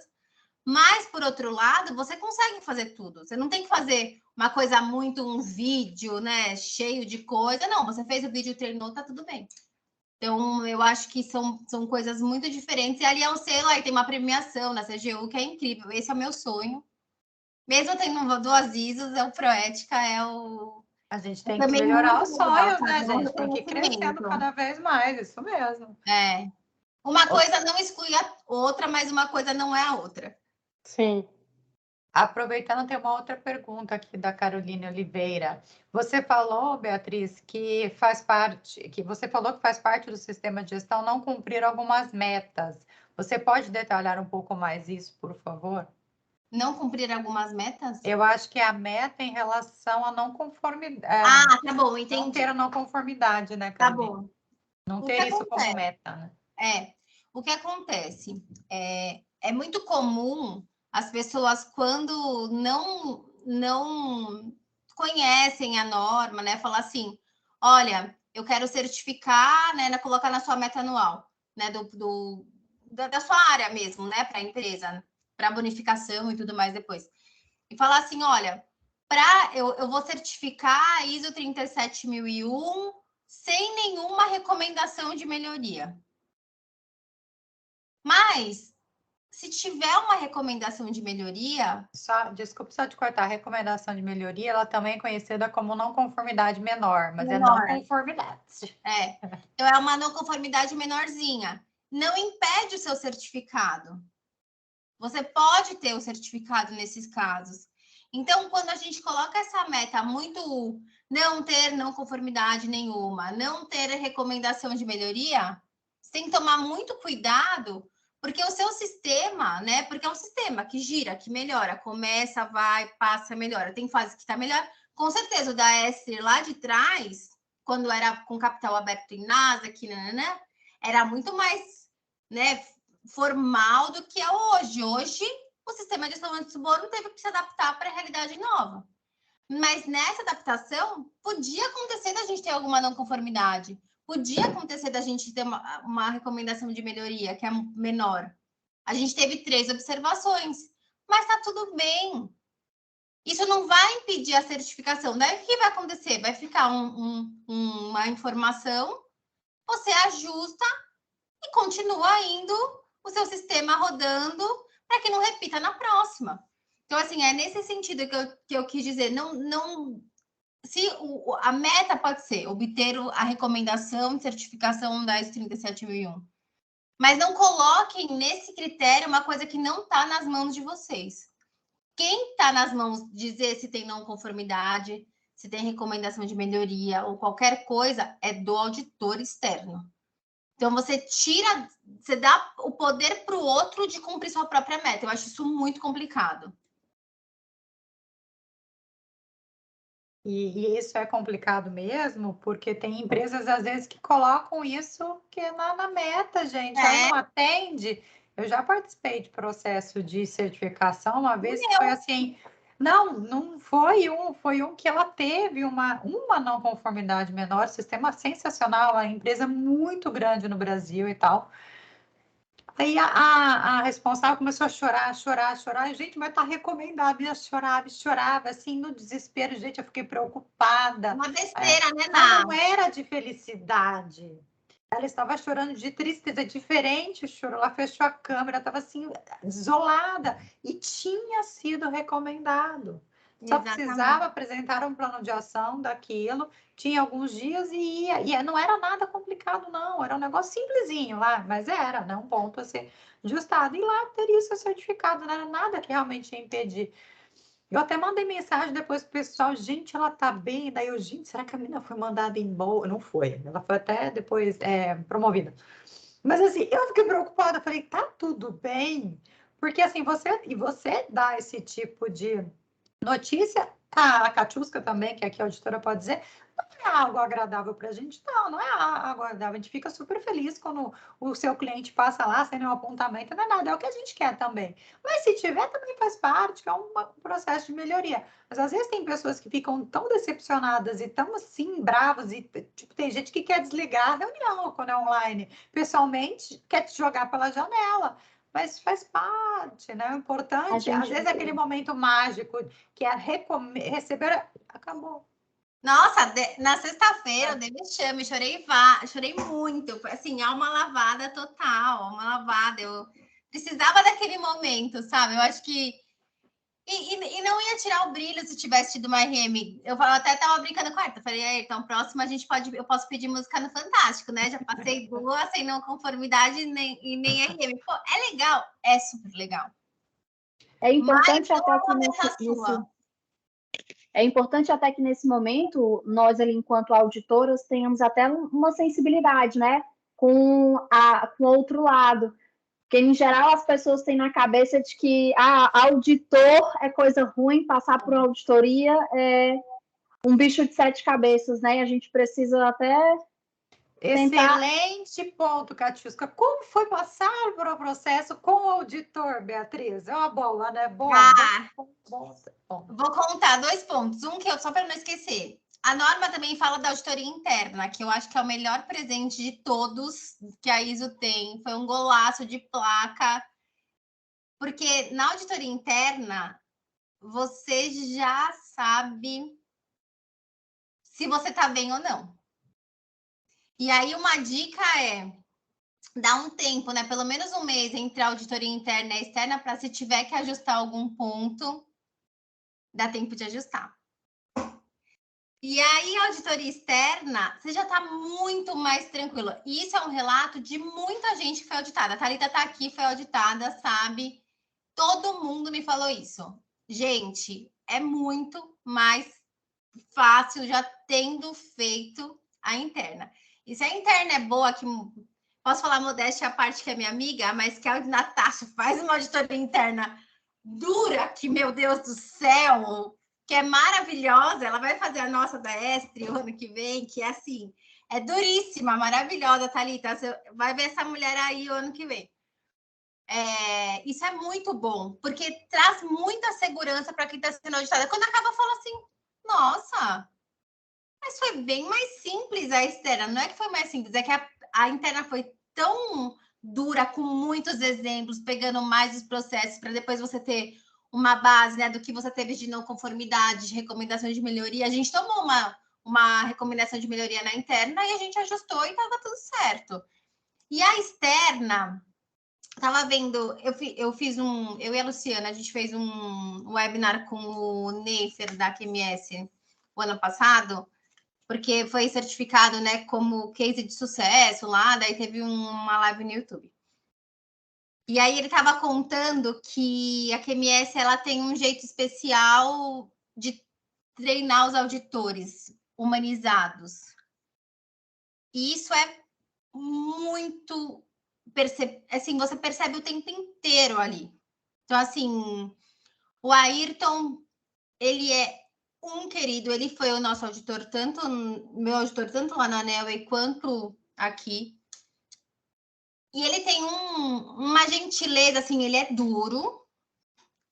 Mas, por outro lado, você consegue fazer tudo. Você não tem que fazer uma coisa muito, um vídeo, né, cheio de coisa. Não, você fez o vídeo, treinou, tá tudo bem. Então, eu acho que são coisas muito diferentes. E ali é um selo, aí tem uma premiação na CGU, que é incrível. Esse é o meu sonho. Mesmo tendo 2 ISOs, é o Proética, é o... A gente tem que melhorar os sonhos, né, gente? Tem que ir crescendo reconhecimento. cada vez mais, isso mesmo. Uma coisa não exclui a outra, mas uma coisa não é a outra. Sim. Aproveitando, tem uma outra pergunta aqui da Caroline Oliveira. Você falou, Beatriz, que faz parte do sistema de gestão não cumprir algumas metas. Você pode detalhar um pouco mais isso, por favor? Não cumprir algumas metas? Eu acho que é a meta em relação à não conformidade. Tá bom, entendi. Não ter a não conformidade, né, Tá Caroline? bom. Não ter isso como meta, né? O que acontece? é muito comum as pessoas, quando não conhecem a norma, né, falar assim, olha, eu quero certificar, né, colocar na sua meta anual, né, da sua área mesmo, né, para a empresa, para bonificação e tudo mais depois. E falar assim, olha, eu vou certificar a ISO 37001 sem nenhuma recomendação de melhoria. Mas, se tiver uma recomendação de melhoria... Desculpa só te cortar, a recomendação de melhoria, ela também é conhecida como não conformidade menor, mas é não conformidade. Então, é uma não conformidade menorzinha. Não impede o seu certificado. Você pode ter o certificado nesses casos. Então, quando a gente coloca essa meta muito, não ter não conformidade nenhuma, não ter recomendação de melhoria, você tem que tomar muito cuidado, porque o seu sistema, né? Porque é um sistema que gira, que melhora, começa, vai, passa, melhora. Tem fase que está melhor. Com certeza, o da Esther lá de trás, quando era com capital aberto em Nasdaq, né? Era muito mais, né, formal do que é hoje. Hoje, o sistema de gestão de suborno teve que se adaptar para a realidade nova. Mas nessa adaptação, podia acontecer da gente ter alguma não conformidade. Podia acontecer da gente ter uma recomendação de melhoria, que é menor. A gente teve 3 observações, mas está tudo bem. Isso não vai impedir a certificação. Daí o que vai acontecer? Vai ficar uma informação, você ajusta e continua indo o seu sistema rodando para que não repita na próxima. Então, assim, é nesse sentido que eu quis dizer. Se a meta pode ser obter a recomendação de certificação da ISO 37001, mas não coloquem nesse critério uma coisa que não está nas mãos de vocês. Quem está nas mãos de dizer se tem não conformidade, se tem recomendação de melhoria ou qualquer coisa, é do auditor externo. Então, você dá o poder para o outro de cumprir sua própria meta. Eu acho isso muito complicado. E isso é complicado mesmo, porque tem empresas, às vezes, que colocam isso que é na meta, gente. Aí não atende. Eu já participei de processo de certificação uma vez que foi assim... Não foi um que ela teve uma não conformidade menor, sistema sensacional, a empresa muito grande no Brasil e tal. Aí a responsável começou a chorar. Gente, mas tá recomendado. E eu chorava, assim, no desespero. Gente, eu fiquei preocupada. Uma besteira, né, Ela não era de felicidade. Ela estava chorando de tristeza, diferente o choro. Ela fechou a câmera, estava assim, isolada. E tinha sido recomendado. Só precisava apresentar um plano de ação daquilo, tinha alguns dias e ia. E não era nada complicado, não. Era um negócio simplesinho lá, mas era, né? Um ponto a ser ajustado. E lá teria seu certificado, não era nada que realmente ia impedir. Eu até mandei mensagem depois pro pessoal, gente, ela tá bem. Daí eu, gente, será que a menina foi mandada embora? Não foi, ela foi até depois promovida. Mas assim, eu fiquei preocupada, falei, tá tudo bem? Porque assim, você dá esse tipo de notícia, a Catiusca também, que aqui a auditora pode dizer, não é algo agradável para a gente, não é algo agradável. A gente fica super feliz quando o seu cliente passa lá sem nenhum apontamento, não é nada, é o que a gente quer também. Mas se tiver, também faz parte, que é um processo de melhoria. Mas às vezes tem pessoas que ficam tão decepcionadas e tão assim, bravas, e tipo, tem gente que quer desligar a reunião quando é online. Pessoalmente, quer te jogar pela janela. Mas faz parte, né? O importante, às vezes, é aquele momento mágico que é receber, acabou. Nossa, na sexta-feira eu dei vexame, chorei muito. Assim, alma lavada total, alma lavada. Eu precisava daquele momento, sabe? Eu acho que... E não ia tirar o brilho se tivesse tido uma RM. Eu até tava brincando com a Arthur. Falei, então, próximo eu posso pedir música no Fantástico, né? Já passei 2 sem não conformidade e nem RM. Pô, é legal? É super legal. É importante até que nesse momento, nós ali, enquanto auditoras, tenhamos até uma sensibilidade, né? Com o outro lado. Porque, em geral, as pessoas têm na cabeça de que auditor é coisa ruim, passar por uma auditoria é um bicho de 7 cabeças, né? E a gente precisa até Excelente ponto, Catiusca. Como foi passar por um processo com o auditor, Beatriz? É uma bola, né? Bom. Vou contar 2 pontos. Um que eu, só para não esquecer. A norma também fala da auditoria interna, que eu acho que é o melhor presente de todos que a ISO tem. Foi um golaço de placa. Porque na auditoria interna, você já sabe se você está bem ou não. E aí, uma dica é dar um tempo, né? Pelo menos um mês entre a auditoria interna e a externa, para se tiver que ajustar algum ponto, dá tempo de ajustar. E aí, a auditoria externa, você já está muito mais tranquilo. E isso é um relato de muita gente que foi auditada. A Thalita está aqui, foi auditada, sabe? Todo mundo me falou isso. Gente, é muito mais fácil já tendo feito a interna. E se a interna é boa, que posso falar modéstia à parte que é minha amiga, mas que a Natasha faz uma auditoria interna dura, que, meu Deus do céu, que é maravilhosa. Ela vai fazer a nossa da Estre o ano que vem, que é assim, é duríssima, maravilhosa, Thalita. Você vai ver essa mulher aí o ano que vem. Isso é muito bom, porque traz muita segurança para quem está sendo auditada. Quando acaba, fala assim, nossa, mas foi bem mais simples a externa. Não é que foi mais simples, é que a interna foi tão dura, com muitos exemplos, pegando mais os processos, para depois você ter uma base, né, do que você teve de não conformidade, de recomendação de melhoria. A gente tomou uma recomendação de melhoria na interna e a gente ajustou e estava tudo certo. E a externa, estava vendo, eu e a Luciana, a gente fez um webinar com o Neifer da QMS o ano passado, porque foi certificado, né, como case de sucesso lá, daí teve uma live no YouTube. E aí ele estava contando que a QMS, ela tem um jeito especial de treinar os auditores humanizados. E isso é muito... assim, você percebe o tempo inteiro ali. Então, assim, o Ayrton, ele é um querido, ele foi o nosso auditor, meu auditor, tanto lá na Nelway quanto aqui. E ele tem uma gentileza, assim, ele é duro,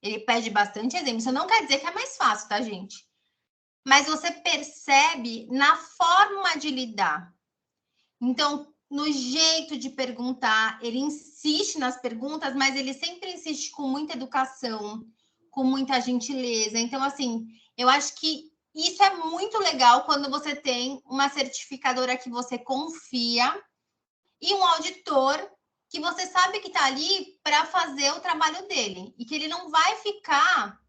ele pede bastante exemplo. Isso não quer dizer que é mais fácil, tá, gente? Mas você percebe na forma de lidar. Então, no jeito de perguntar, ele insiste nas perguntas, mas ele sempre insiste com muita educação, com muita gentileza. Então, assim, eu acho que isso é muito legal quando você tem uma certificadora que você confia e um auditor que você sabe que está ali para fazer o trabalho dele e que ele não vai ficar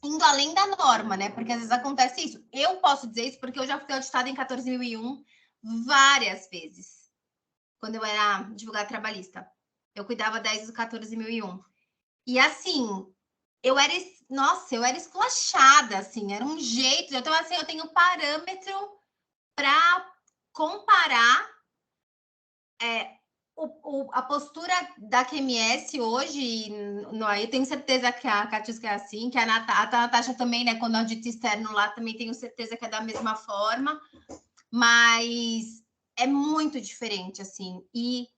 indo além da norma, né? Porque às vezes acontece isso. Eu posso dizer isso porque eu já fui auditada em 14.001 várias vezes, quando eu era advogada trabalhista. Eu cuidava da ISO 14.001. E assim, eu era esculachada, assim, era um jeito. Então, assim, eu tenho parâmetro para comparar a postura da QMS hoje. Eu tenho certeza que a Catiusca é assim, que a Natasha também, né? Quando audita externo lá, também tenho certeza que é da mesma forma, mas é muito diferente, assim. E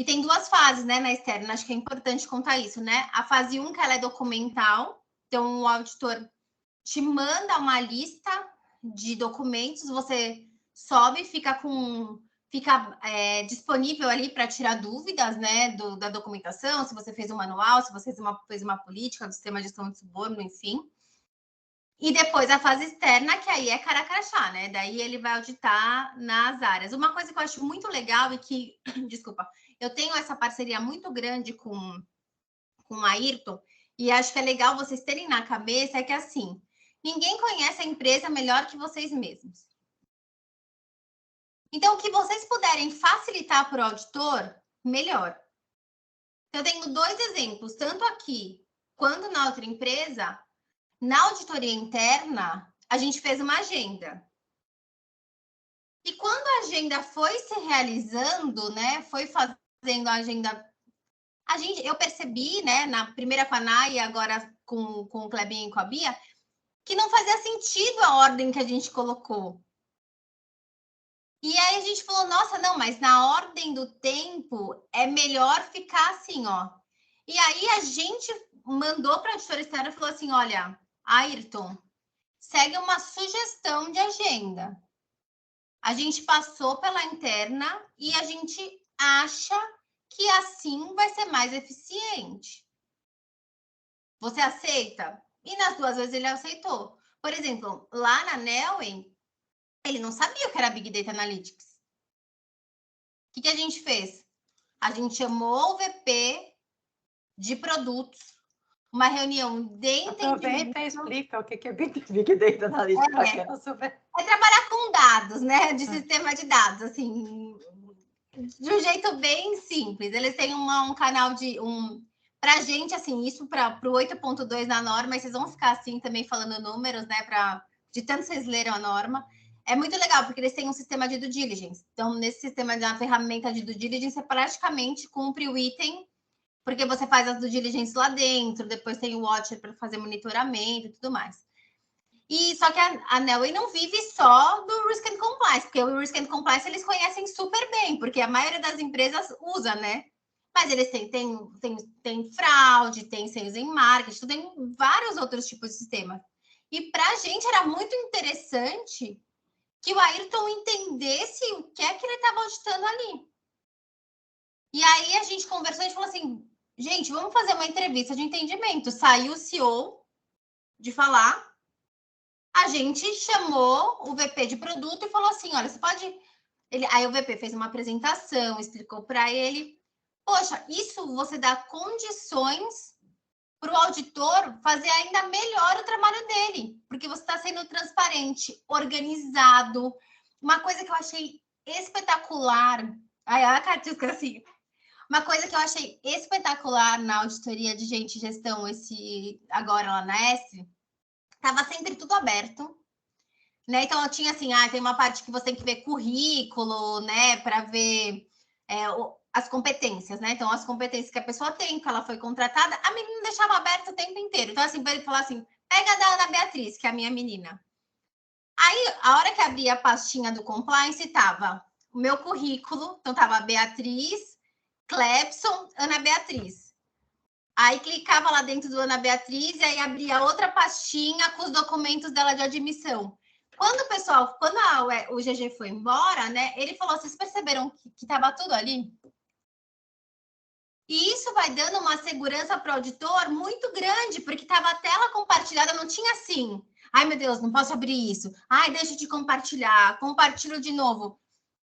tem 2 fases, né, na externa. Acho que é importante contar isso, né? A fase 1, que ela é documental. Então, o auditor te manda uma lista de documentos, você sobe, fica disponível ali para tirar dúvidas, né, da documentação, se você fez um manual, se você fez uma política do sistema de gestão de subordino, enfim. E depois a fase externa, que aí é cara crachá, né? Daí ele vai auditar nas áreas. Uma coisa que eu acho muito legal e que, desculpa, eu tenho essa parceria muito grande com o Ayrton, e acho que é legal vocês terem na cabeça, é que assim, ninguém conhece a empresa melhor que vocês mesmos. Então, o que vocês puderem facilitar para o auditor, melhor. Eu tenho 2 exemplos, tanto aqui quanto na outra empresa. Na auditoria interna, a gente fez uma agenda. E quando a agenda foi se realizando, né, foi fazendo a agenda, eu percebi, né, na primeira com a Nay e agora com o Clebinho e com a Bia, que não fazia sentido a ordem que a gente colocou. E aí a gente falou, nossa, não, mas na ordem do tempo é melhor ficar assim, ó. E aí a gente mandou para a auditora externa e falou assim, olha, Ayrton, segue uma sugestão de agenda. A gente passou pela interna e a gente acha que assim vai ser mais eficiente. Você aceita? E nas 2 vezes ele aceitou. Por exemplo, lá na Neoen, ele não sabia o que era Big Data Analytics. O que a gente fez? A gente chamou o VP de produtos, uma reunião de entendimento. Aproveita e explica o que é Big Data Analytics para quem não souber. É trabalhar com dados, né? De sistema de dados, assim, de um jeito bem simples. Eles têm um canal de pra gente, assim, isso para o 8.2 na norma, e vocês vão ficar assim também falando números, né? De tanto vocês leram a norma. É muito legal, porque eles têm um sistema de due diligence. Então, nesse sistema da ferramenta de due diligence, você praticamente cumpre o item, porque você faz as due diligence lá dentro, depois tem o Watcher para fazer monitoramento e tudo mais. E só que a Neoen não vive só do Risk and Compliance, porque o Risk and Compliance eles conhecem super bem, porque a maioria das empresas usa, né? Mas eles têm fraude, tem sales em marketing, tem vários outros tipos de sistemas. E para a gente era muito interessante que o Ayrton entendesse o que é que ele estava auditando ali. E aí a gente conversou e falou assim, gente, vamos fazer uma entrevista de entendimento. Saiu o CEO de falar, a gente chamou o VP de produto e falou assim, olha, você pode... Aí o VP fez uma apresentação, explicou para ele, poxa, isso você dá condições para o auditor fazer ainda melhor o trabalho dele, porque você está sendo transparente, organizado. Uma coisa que eu achei espetacular, aí a Catiusca, assim, uma coisa que eu achei espetacular na auditoria de gente e gestão, agora lá na S, estava sempre tudo aberto, né? Então eu tinha assim, tem uma parte que você tem que ver currículo, né, para ver as competências, né? Então, as competências que a pessoa tem, que ela foi contratada, a menina deixava aberto o tempo inteiro. Então, assim, para ele falar assim, pega a da Ana Beatriz, que é a minha menina. Aí, a hora que abria a pastinha do compliance, estava o meu currículo, então estava Beatriz, Clepson, Ana Beatriz. Aí, clicava lá dentro do Ana Beatriz e aí abria outra pastinha com os documentos dela de admissão. Quando o GG foi embora, né, ele falou, vocês perceberam que estava tudo ali? E isso vai dando uma segurança para o auditor muito grande, porque estava a tela compartilhada, não tinha assim. Ai, meu Deus, não posso abrir isso. Ai, deixa de compartilhar, compartilho de novo.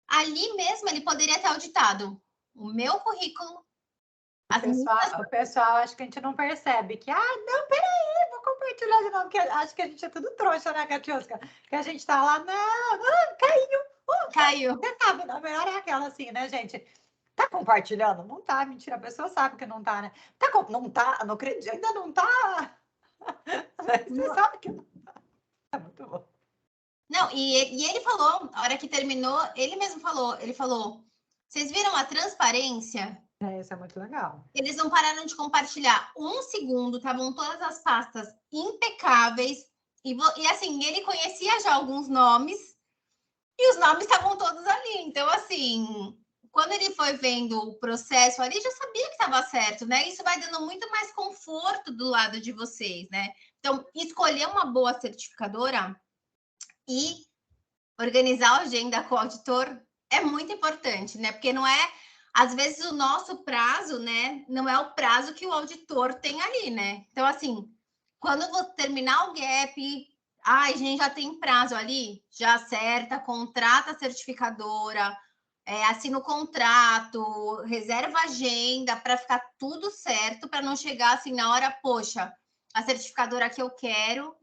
Ali mesmo ele poderia ter auditado o meu currículo. O pessoal acho que a gente não percebe que, não, peraí, vou compartilhar de novo, porque acho que a gente é tudo trouxa, né, Catiusca? Que a gente tá lá, não, caiu. Caiu. Você sabe, a melhor é aquela assim, né, gente? Tá compartilhando? Não tá, mentira, a pessoa sabe que não tá, né? Não tá, não acredito, ainda não tá. Você sabe que não tá. É muito bom. Não, e ele falou, a hora que terminou, ele mesmo falou, vocês viram a transparência? Isso é muito legal. Eles não pararam de compartilhar 1 segundo, estavam todas as pastas impecáveis, e assim, ele conhecia já alguns nomes, e os nomes estavam todos ali. Então, assim, quando ele foi vendo o processo ali, já sabia que estava certo, né? Isso vai dando muito mais conforto do lado de vocês, né? Então, escolher uma boa certificadora e organizar a agenda com o auditor é muito importante, né? Porque não é, às vezes, o nosso prazo, né? Não é o prazo que o auditor tem ali, né? Então, assim, quando vou terminar o gap, a gente já tem prazo ali, já acerta, contrata a certificadora, assina o contrato, reserva a agenda para ficar tudo certo, para não chegar assim na hora, poxa, a certificadora que eu quero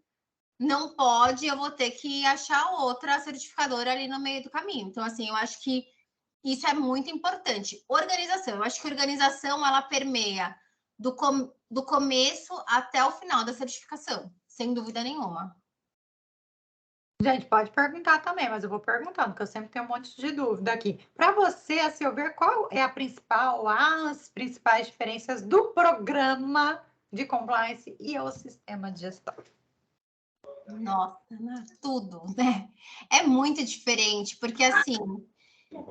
não pode, eu vou ter que achar outra certificadora ali no meio do caminho. Então, assim, eu acho que isso é muito importante. Organização, eu acho que organização, ela permeia do começo até o final da certificação, sem dúvida nenhuma. Gente, pode perguntar também, mas eu vou perguntando, porque eu sempre tenho um monte de dúvida aqui. Para você, a seu ver, qual é as principais diferenças do programa de compliance e o sistema de gestão? Nossa, tudo, né? É muito diferente, porque assim,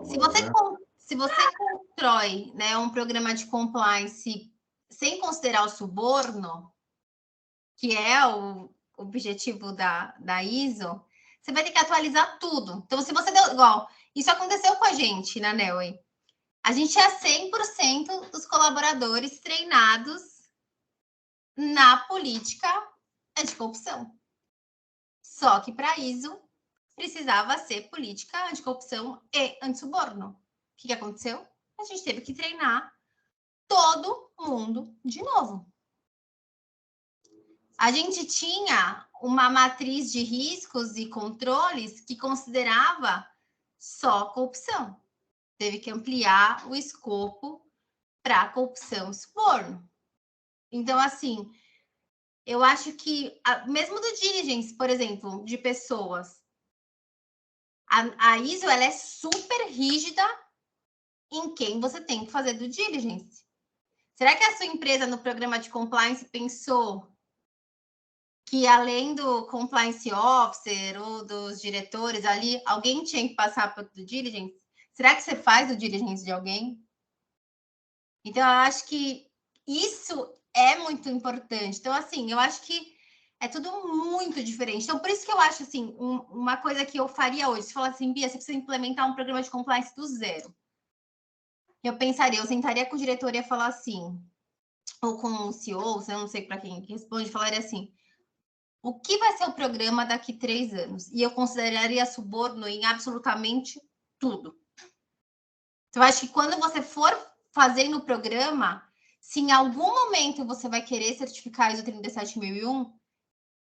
se você constrói, né, um programa de compliance sem considerar o suborno, que é o objetivo da ISO, você vai ter que atualizar tudo. Então, se você deu igual, isso aconteceu com a gente na Nelway. A gente tinha 100% dos colaboradores treinados na política anticorrupção. Só que para ISO precisava ser política anticorrupção e antissuborno. O que aconteceu? A gente teve que treinar todo mundo de novo. A gente tinha uma matriz de riscos e controles que considerava só corrupção. Teve que ampliar o escopo para corrupção e suborno. Então, assim, eu acho que, mesmo do diligence, por exemplo, de pessoas, a ISO ela é super rígida em quem você tem que fazer do diligence. Será que a sua empresa, no programa de compliance, pensou que, além do compliance officer ou dos diretores ali, alguém tinha que passar para o due diligence? Será que você faz o diligence de alguém? Então, eu acho que isso é muito importante. Então, assim, eu acho que é tudo muito diferente. Então, por isso que eu acho, assim, uma coisa que eu faria hoje, se falar assim, Bia, você precisa implementar um programa de compliance do zero. Eu sentaria com o diretor e ia falar assim, ou com o CEO, eu não sei para quem responde, falaria assim, o que vai ser o programa daqui 3 anos? E eu consideraria suborno em absolutamente tudo. Então, eu acho que quando você for fazendo o programa, se em algum momento você vai querer certificar ISO 37001,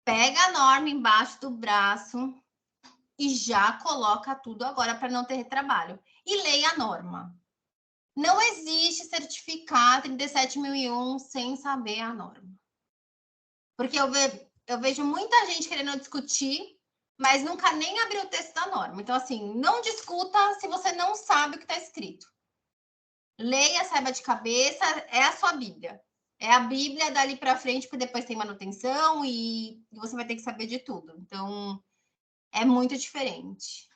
pega a norma embaixo do braço e já coloca tudo agora para não ter retrabalho. E leia a norma. Não existe certificar 37001 sem saber a norma. Porque eu vejo muita gente querendo discutir, mas nunca nem abriu o texto da norma. Então, assim, não discuta se você não sabe o que está escrito. Leia, saiba de cabeça, é a sua Bíblia. É a Bíblia dali para frente, porque depois tem manutenção e você vai ter que saber de tudo. Então, é muito diferente.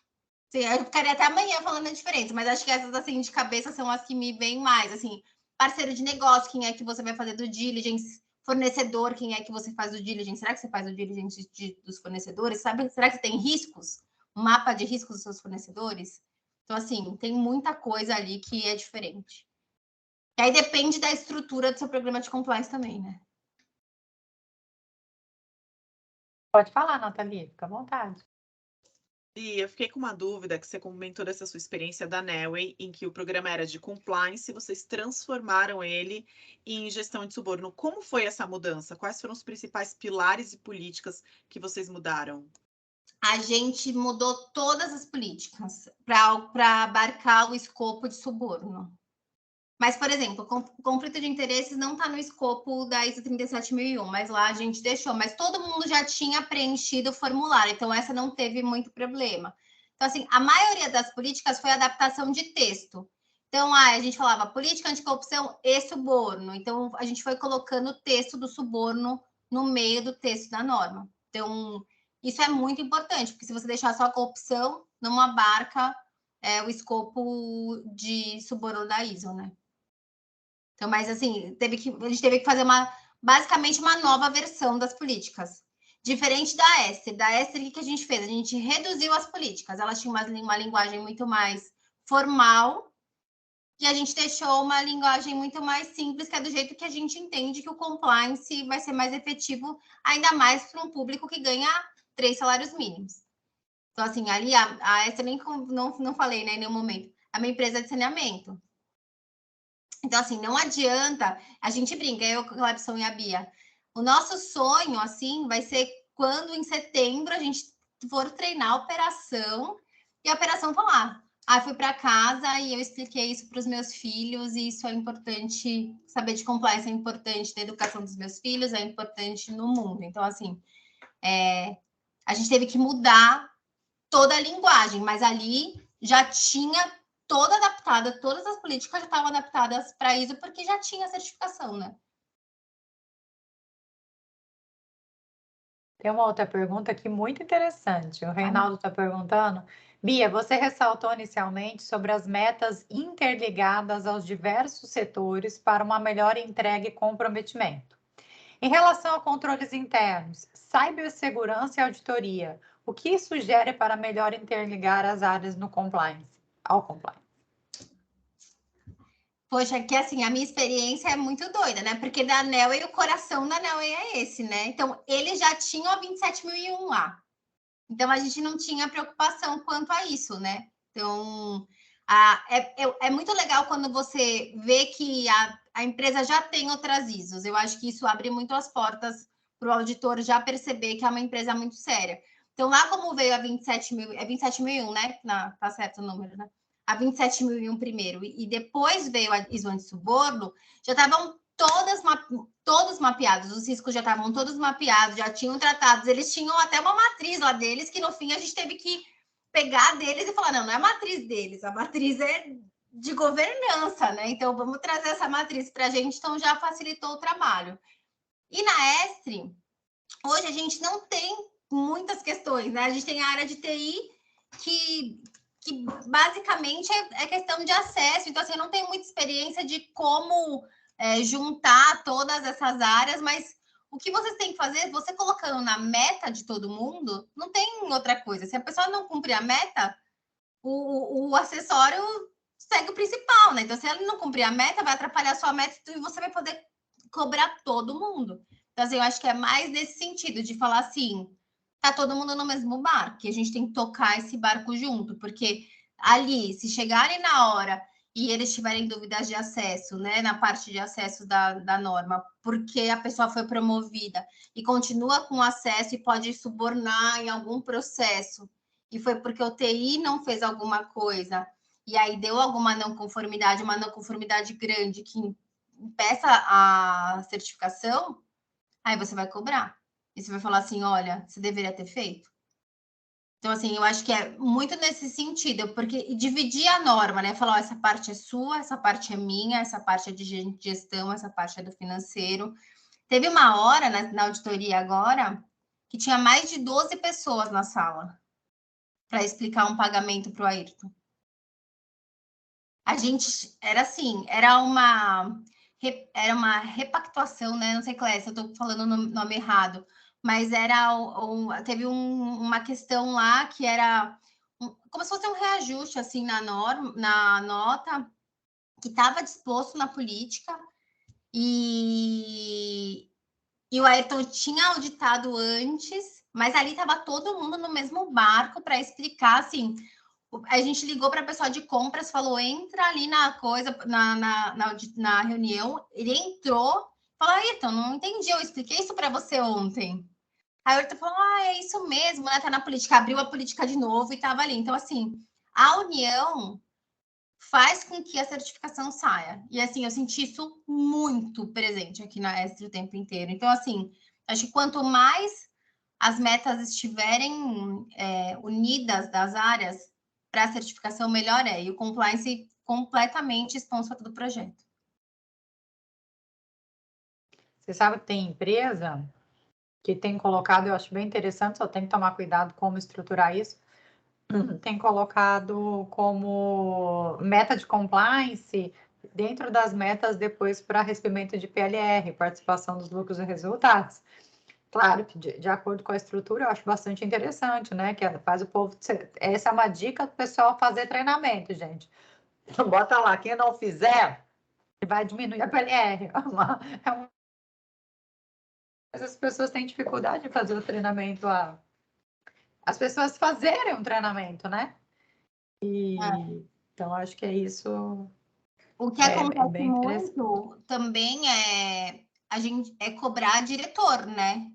Sim, eu ficaria até amanhã falando a diferença, mas acho que essas, assim, de cabeça são as que me vêm mais. Assim, parceiro de negócio, quem é que você vai fazer do diligence? Fornecedor, quem é que você faz o diligence? Será que você faz o diligence dos fornecedores? Sabe? Será que você tem riscos? Um mapa de riscos dos seus fornecedores? Então, assim, tem muita coisa ali que é diferente. E aí depende da estrutura do seu programa de compliance também, né? Pode falar, Nathalie, fica à vontade. E eu fiquei com uma dúvida que você comentou dessa sua experiência da Nelway, em que o programa era de compliance e vocês transformaram ele em gestão de suborno. Como foi essa mudança? Quais foram os principais pilares e políticas que vocês mudaram? A gente mudou todas as políticas para abarcar o escopo de suborno. Mas, por exemplo, o conflito de interesses não está no escopo da ISO 37001, mas lá a gente deixou. Mas todo mundo já tinha preenchido o formulário, então essa não teve muito problema. Então, assim, a maioria das políticas foi adaptação de texto. Então, a gente falava política anticorrupção e suborno. Então, a gente foi colocando o texto do suborno no meio do texto da norma. Então, isso é muito importante, porque se você deixar só a corrupção, não abarca o escopo de suborno da ISO, né? Então, mas assim, a gente teve que fazer basicamente uma nova versão das políticas. Diferente da Esther. Da Esther, o que a gente fez? A gente reduziu as políticas. Elas tinham uma linguagem muito mais formal e a gente deixou uma linguagem muito mais simples, que é do jeito que a gente entende que o compliance vai ser mais efetivo, ainda mais para um público que ganha 3 salários mínimos. Então, assim, ali a Esther nem não falei, né, em nenhum momento. É uma empresa de saneamento. Então, assim, não adianta, a gente brinca, eu, o Clebson e a Bia. O nosso sonho, assim, vai ser quando em setembro a gente for treinar a operação e a operação tá lá. Ah, fui para casa e eu expliquei isso para os meus filhos, e isso é importante, saber de compliance é importante na educação dos meus filhos, é importante no mundo. Então, assim, a gente teve que mudar toda a linguagem, mas ali já tinha toda adaptada, todas as políticas já estavam adaptadas para ISO, porque já tinha certificação, né? Tem uma outra pergunta aqui muito interessante. O Reinaldo está perguntando: Bia, você ressaltou inicialmente sobre as metas interligadas aos diversos setores para uma melhor entrega e comprometimento. Em relação a controles internos, cibersegurança e auditoria, o que sugere para melhor interligar as áreas no compliance, ao compliance? Poxa, que assim, a minha experiência é muito doida, né? Porque da Nelway, o coração da Nelway é esse, né? Então, eles já tinham a 27001 lá. Então, a gente não tinha preocupação quanto a isso, né? Então, é muito legal quando você vê que a empresa já tem outras ISOs. Eu acho que isso abre muito as portas para o auditor já perceber que é uma empresa muito séria. Então, lá como veio a 27.000, é 27.001, né? Tá certo o número, né? A 27.001 primeiro, e depois veio a ISO antissuborno, já estavam todos mapeados, os riscos já estavam todos mapeados, já tinham tratados, eles tinham até uma matriz lá deles, que no fim a gente teve que pegar deles e falar, não é a matriz deles, a matriz é de governança, né? Então vamos trazer essa matriz para a gente, então já facilitou o trabalho. E na Estre, hoje a gente não tem muitas questões, né? A gente tem a área de TI que basicamente é questão de acesso, então assim, eu não tenho muita experiência de como juntar todas essas áreas, mas o que vocês têm que fazer, você colocando na meta de todo mundo, não tem outra coisa. Se a pessoa não cumprir a meta, o acessório segue o principal, né? Então, se ela não cumprir a meta, vai atrapalhar a sua meta e você vai poder cobrar todo mundo. Então, assim, eu acho que é mais nesse sentido, de falar assim, tá todo mundo no mesmo barco, que a gente tem que tocar esse barco junto, porque ali, se chegarem na hora e eles tiverem dúvidas de acesso, né, na parte de acesso da norma, porque a pessoa foi promovida e continua com acesso e pode subornar em algum processo, e foi porque o TI não fez alguma coisa, e aí deu alguma não conformidade, uma não conformidade grande que impeça a certificação, aí você vai cobrar. E você vai falar assim, olha, você deveria ter feito. Então, assim, eu acho que é muito nesse sentido, porque dividir a norma, né? Falar, ó, essa parte é sua, essa parte é minha, essa parte é de gestão, essa parte é do financeiro. Teve uma hora na auditoria agora que tinha mais de 12 pessoas na sala para explicar um pagamento para o Ayrton. A gente era assim, era uma repactuação, né? Não sei, Clécia, eu estou falando o nome errado, mas teve uma questão lá que era como se fosse um reajuste assim na nota que estava disposto na política e o Ayrton tinha auditado antes, mas ali estava todo mundo no mesmo barco para explicar assim. A gente ligou para a pessoa de compras, falou, entra ali na coisa, na reunião. Ele entrou, falou, Ayrton, não entendi, eu expliquei isso para você ontem. Aí o Ayrton falou, é isso mesmo, né? Tá na política. Abriu a política de novo e estava ali. Então, assim, a união faz com que a certificação saia. E, assim, eu senti isso muito presente aqui na Estre o tempo inteiro. Então, assim, acho que quanto mais as metas estiverem unidas das áreas, para a certificação melhor é. E o compliance completamente sponsor do projeto. Você sabe que tem empresa que tem colocado, eu acho bem interessante, só tem que tomar cuidado como estruturar isso, tem colocado como meta de compliance dentro das metas depois para recebimento de PLR, participação dos lucros e resultados. Claro que de acordo com a estrutura, eu acho bastante interessante, né? Que faz o povo. Essa é uma dica do pessoal fazer treinamento, gente. Bota lá, quem não fizer, vai diminuir a PLR. Mas as pessoas têm dificuldade de fazer o treinamento, as pessoas fazerem um treinamento, né? Então, acho que é isso. O que acontece muito também a gente cobrar diretor, né?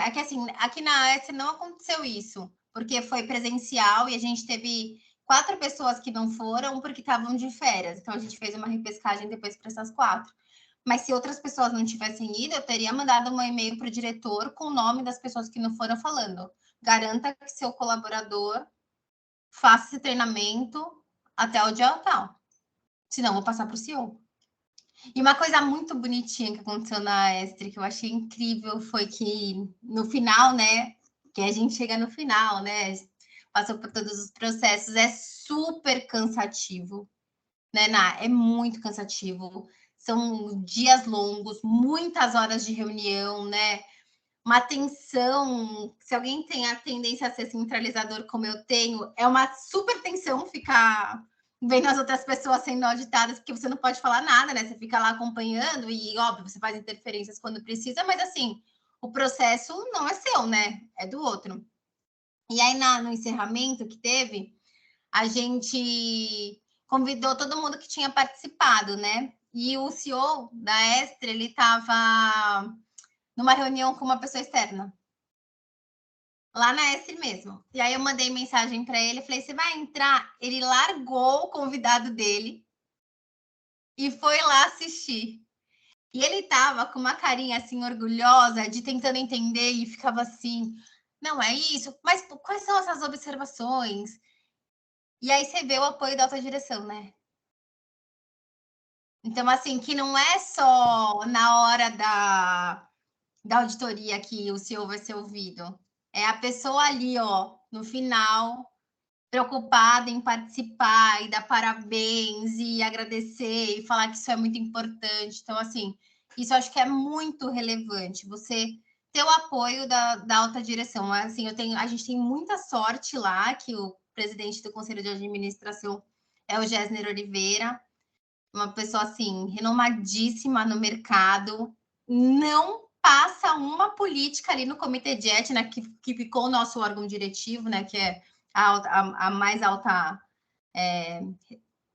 É que assim, aqui na AS não aconteceu isso, porque foi presencial e a gente teve 4 pessoas que não foram porque estavam de férias. Então a gente fez uma repescagem depois para essas 4. Mas se outras pessoas não tivessem ido, eu teria mandado um e-mail para o diretor com o nome das pessoas que não foram falando. Garanta que seu colaborador faça esse treinamento até o dia tal. Senão, vou passar para o CEO. E uma coisa muito bonitinha que aconteceu na Estre, que eu achei incrível, foi que no final, né? Que a gente chega no final, né? Passou por todos os processos, é super cansativo, né, Ná? É muito cansativo. São dias longos, muitas horas de reunião, né? Uma tensão. Se alguém tem a tendência a ser centralizador, como eu tenho, é uma super tensão ficar vendo as outras pessoas sendo auditadas, porque você não pode falar nada, né? Você fica lá acompanhando e, óbvio, você faz interferências quando precisa, mas assim, o processo não é seu, né? É do outro. E aí, no encerramento que teve, a gente convidou todo mundo que tinha participado, né? E o CEO da Estre, ele estava numa reunião com uma pessoa externa, lá na Estre mesmo. E aí eu mandei mensagem para ele, falei, você vai entrar? Ele largou o convidado dele e foi lá assistir. E ele tava com uma carinha assim, orgulhosa, de tentando entender, e ficava assim, não é isso, mas quais são essas observações? E aí você vê o apoio da alta direção, né? Então, assim, que não é só na hora da auditoria que o CEO vai ser ouvido. É a pessoa ali, ó, no final, preocupada em participar e dar parabéns e agradecer e falar que isso é muito importante. Então, assim, isso eu acho que é muito relevante. Você ter o apoio da alta direção. Assim, a gente tem muita sorte lá, que o presidente do Conselho de Administração é o Gessner Oliveira, uma pessoa assim, renomadíssima no mercado, não passa uma política ali no comitê de ética, que ficou o nosso órgão diretivo, né, que é a mais alta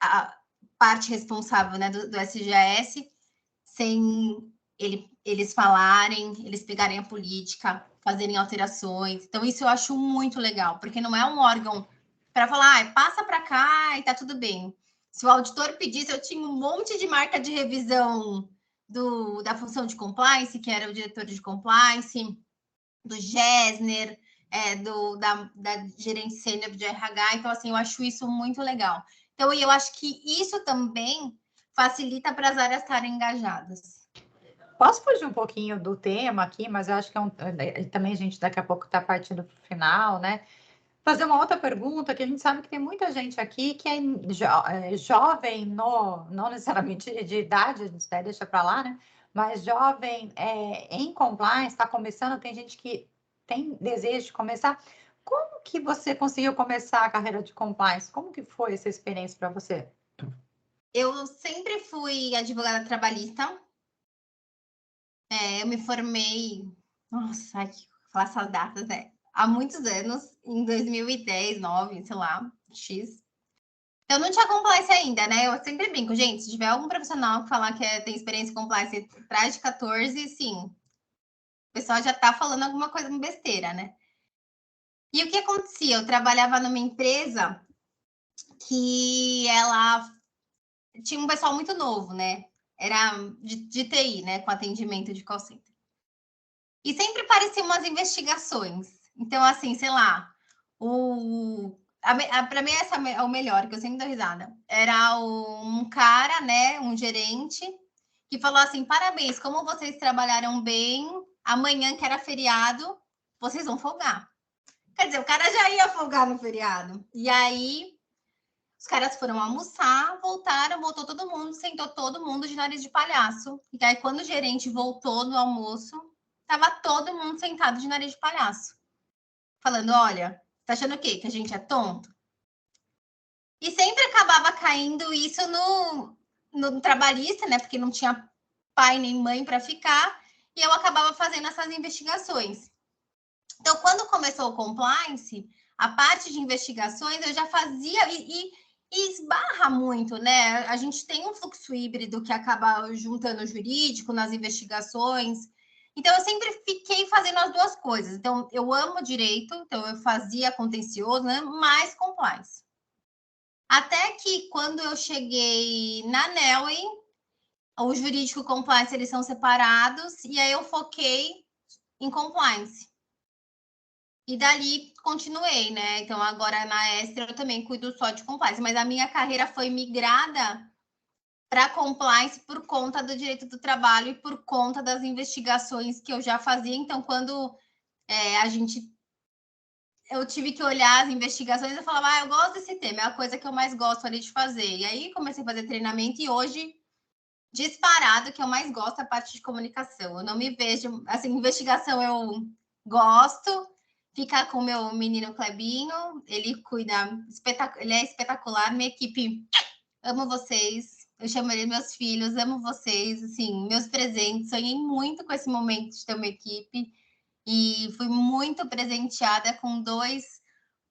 a parte responsável, né, do SGS, sem eles falarem, eles pegarem a política, fazerem alterações. Então, isso eu acho muito legal, porque não é um órgão para falar, passa para cá e tá tudo bem. Se o auditor pedisse, eu tinha um monte de marca de revisão da função de compliance, que era o diretor de compliance, do Gessner, da gerente sênior de RH. Então, assim, eu acho isso muito legal. Então, eu acho que isso também facilita para as áreas estarem engajadas. Posso fugir um pouquinho do tema aqui, mas eu acho que também a gente daqui a pouco está partindo para o final, né? Fazer uma outra pergunta, que a gente sabe que tem muita gente aqui que é jovem, não necessariamente de idade, a gente deixa para lá, né? Mas jovem em compliance, está começando, tem gente que tem desejo de começar. Como que você conseguiu começar a carreira de compliance? Como que foi essa experiência para você? Eu sempre fui advogada trabalhista. Eu me formei, nossa, falar essas datas, né? Há muitos anos, em 2010, 9, sei lá, X. Eu não tinha compliance ainda, né? Eu sempre brinco, gente, se tiver algum profissional que falar que tem experiência em compliance atrás de 14, sim, o pessoal já tá falando alguma coisa besteira, né? E o que acontecia? Eu trabalhava numa empresa que ela tinha um pessoal muito novo, né? Era de TI, né? Com atendimento de call center. E sempre pareciam umas investigações. Então, assim, sei lá, para mim essa é o melhor, que eu sempre dou risada. Era um cara, né, um gerente, que falou assim, parabéns, como vocês trabalharam bem, amanhã que era feriado, vocês vão folgar. Quer dizer, o cara já ia folgar no feriado. E aí, os caras foram almoçar, voltou todo mundo, sentou todo mundo de nariz de palhaço. E aí, quando o gerente voltou no almoço, tava todo mundo sentado de nariz de palhaço. Falando, olha, tá achando o quê? Que a gente é tonto? E sempre acabava caindo isso no trabalhista, né? Porque não tinha pai nem mãe para ficar. E eu acabava fazendo essas investigações. Então, quando começou o compliance, a parte de investigações eu já fazia e esbarra muito, né? A gente tem um fluxo híbrido que acaba juntando o jurídico nas investigações. Então, eu sempre fiquei fazendo as duas coisas. Então, eu amo direito, então eu fazia contencioso, né? Mais compliance. Até que, quando eu cheguei na Nelway, o jurídico e o compliance, eles são separados, e aí eu foquei em compliance. E dali continuei, né? Então, agora na Extra eu também cuido só de compliance, mas a minha carreira foi migrada para compliance por conta do direito do trabalho e por conta das investigações que eu já fazia. Então, quando eu tive que olhar as investigações, eu falava, eu gosto desse tema, é a coisa que eu mais gosto ali de fazer. E aí comecei a fazer treinamento e hoje, disparado, que eu mais gosto é a parte de comunicação. Eu não me vejo, assim, investigação eu gosto, ficar com o meu menino Clebinho, ele cuida, ele é espetacular, minha equipe, amo vocês, eu chamo ele meus filhos, amo vocês, assim, meus presentes, sonhei muito com esse momento de ter uma equipe e fui muito presenteada com 2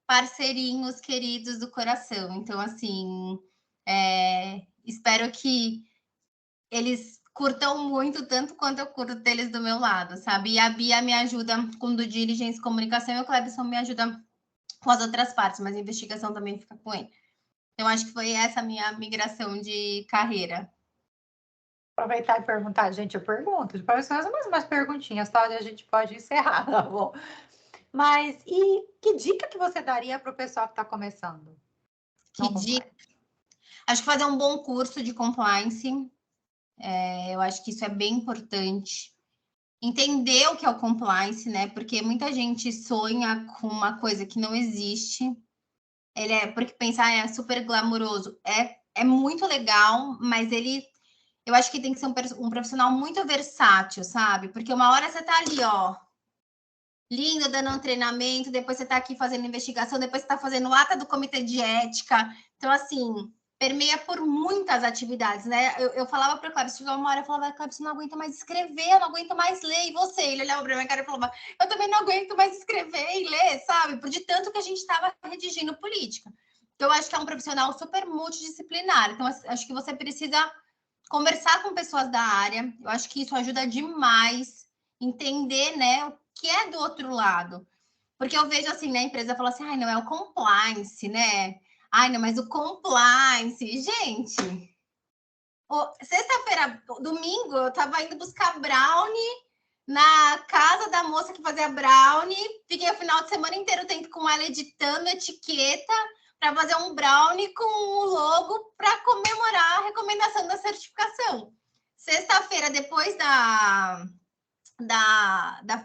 parceirinhos queridos do coração. Então, assim, espero que eles curtam muito, tanto quanto eu curto deles do meu lado, sabe? E a Bia me ajuda com do diligência e comunicação e o Clebson me ajuda com as outras partes, mas a investigação também fica com ele. Então, acho que foi essa a minha migração de carreira. Aproveitar e perguntar, gente, eu pergunto, depois nós mais umas perguntinhas, tá? A gente pode encerrar, tá bom? Mas, e que dica que você daria para o pessoal que está começando? Que dica? Acho que fazer um bom curso de compliance, eu acho que isso é bem importante. Entender o que é o compliance, né? Porque muita gente sonha com uma coisa que não existe. Porque pensar é super glamuroso. É muito legal, mas eu acho que tem que ser um profissional muito versátil, sabe? Porque uma hora você tá ali, ó, lindo, dando um treinamento, depois você tá aqui fazendo investigação, depois você tá fazendo ata do comitê de ética. Então, assim, permeia por muitas atividades, né? Eu falava para o Clebson, chegou uma hora, eu falava, Clebson, não aguento mais escrever, eu não aguento mais ler, e você? Ele olhava para minha cara e falava, eu também não aguento mais escrever e ler, sabe? Por de tanto que a gente estava redigindo política. Então, eu acho que é um profissional super multidisciplinar. Então, acho que você precisa conversar com pessoas da área, eu acho que isso ajuda demais, entender, né, o que é do outro lado. Porque eu vejo assim, né, a empresa fala assim, ai, não, é o compliance, né? Ai, não, mas o compliance, gente. Sexta-feira, domingo, eu tava indo buscar brownie na casa da moça que fazia brownie. Fiquei o final de semana inteiro tendo com ela editando etiqueta para fazer um brownie com o logo para comemorar a recomendação da certificação. Sexta-feira, depois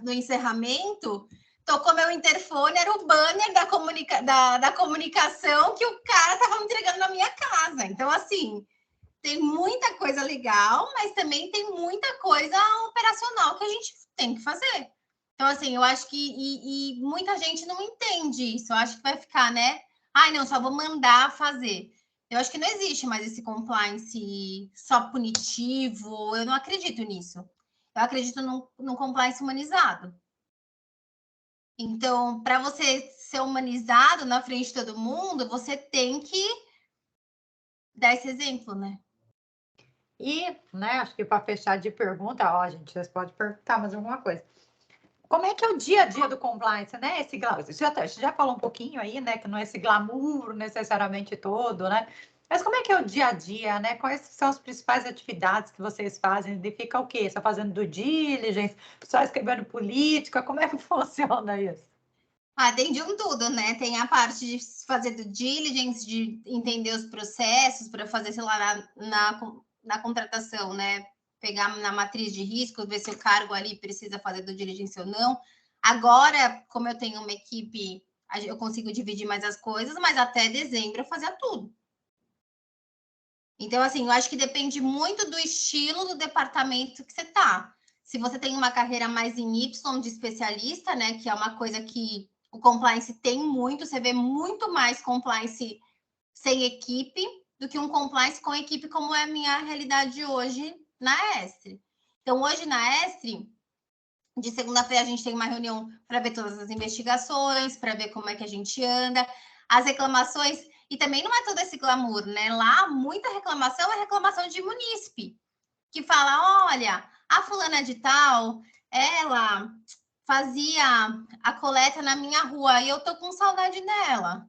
do encerramento, tocou meu interfone, era o banner da comunicação que o cara estava me entregando na minha casa. Então, assim, tem muita coisa legal, mas também tem muita coisa operacional que a gente tem que fazer. Então, assim, eu acho que e muita gente não entende isso. Eu acho que vai ficar, né? Ai, não, só vou mandar fazer. Eu acho que não existe mais esse compliance só punitivo. Eu não acredito nisso. Eu acredito num compliance humanizado. Então, para você ser humanizado na frente de todo mundo, você tem que dar esse exemplo, né? E, né, acho que para fechar de pergunta, ó, gente, vocês podem perguntar mais alguma coisa. Como é que é o dia a dia do compliance, né? Você já falou um pouquinho aí, né? Que não é esse glamour necessariamente todo, né? Mas como é que é o dia a dia, né? Quais são as principais atividades que vocês fazem? E fica o quê? Só fazendo due diligence? Só escrevendo política? Como é que funciona isso? Tem de um tudo, né? Tem a parte de fazer due diligence, de entender os processos para fazer, sei lá, na contratação, né? Pegar na matriz de risco, ver se o cargo ali precisa fazer due diligence ou não. Agora, como eu tenho uma equipe, eu consigo dividir mais as coisas, mas até dezembro eu fazia tudo. Então, assim, eu acho que depende muito do estilo do departamento que você tá. Se você tem uma carreira mais em Y de especialista, né? Que é uma coisa que o compliance tem muito, você vê muito mais compliance sem equipe do que um compliance com equipe, como é a minha realidade hoje na Estre. Então, hoje na Estre, de segunda-feira a gente tem uma reunião para ver todas as investigações, para ver como é que a gente anda, as reclamações, e também não é todo esse glamour, né? Lá, muita reclamação é reclamação de munícipe, que fala, olha, a fulana de tal, ela fazia a coleta na minha rua e eu tô com saudade dela.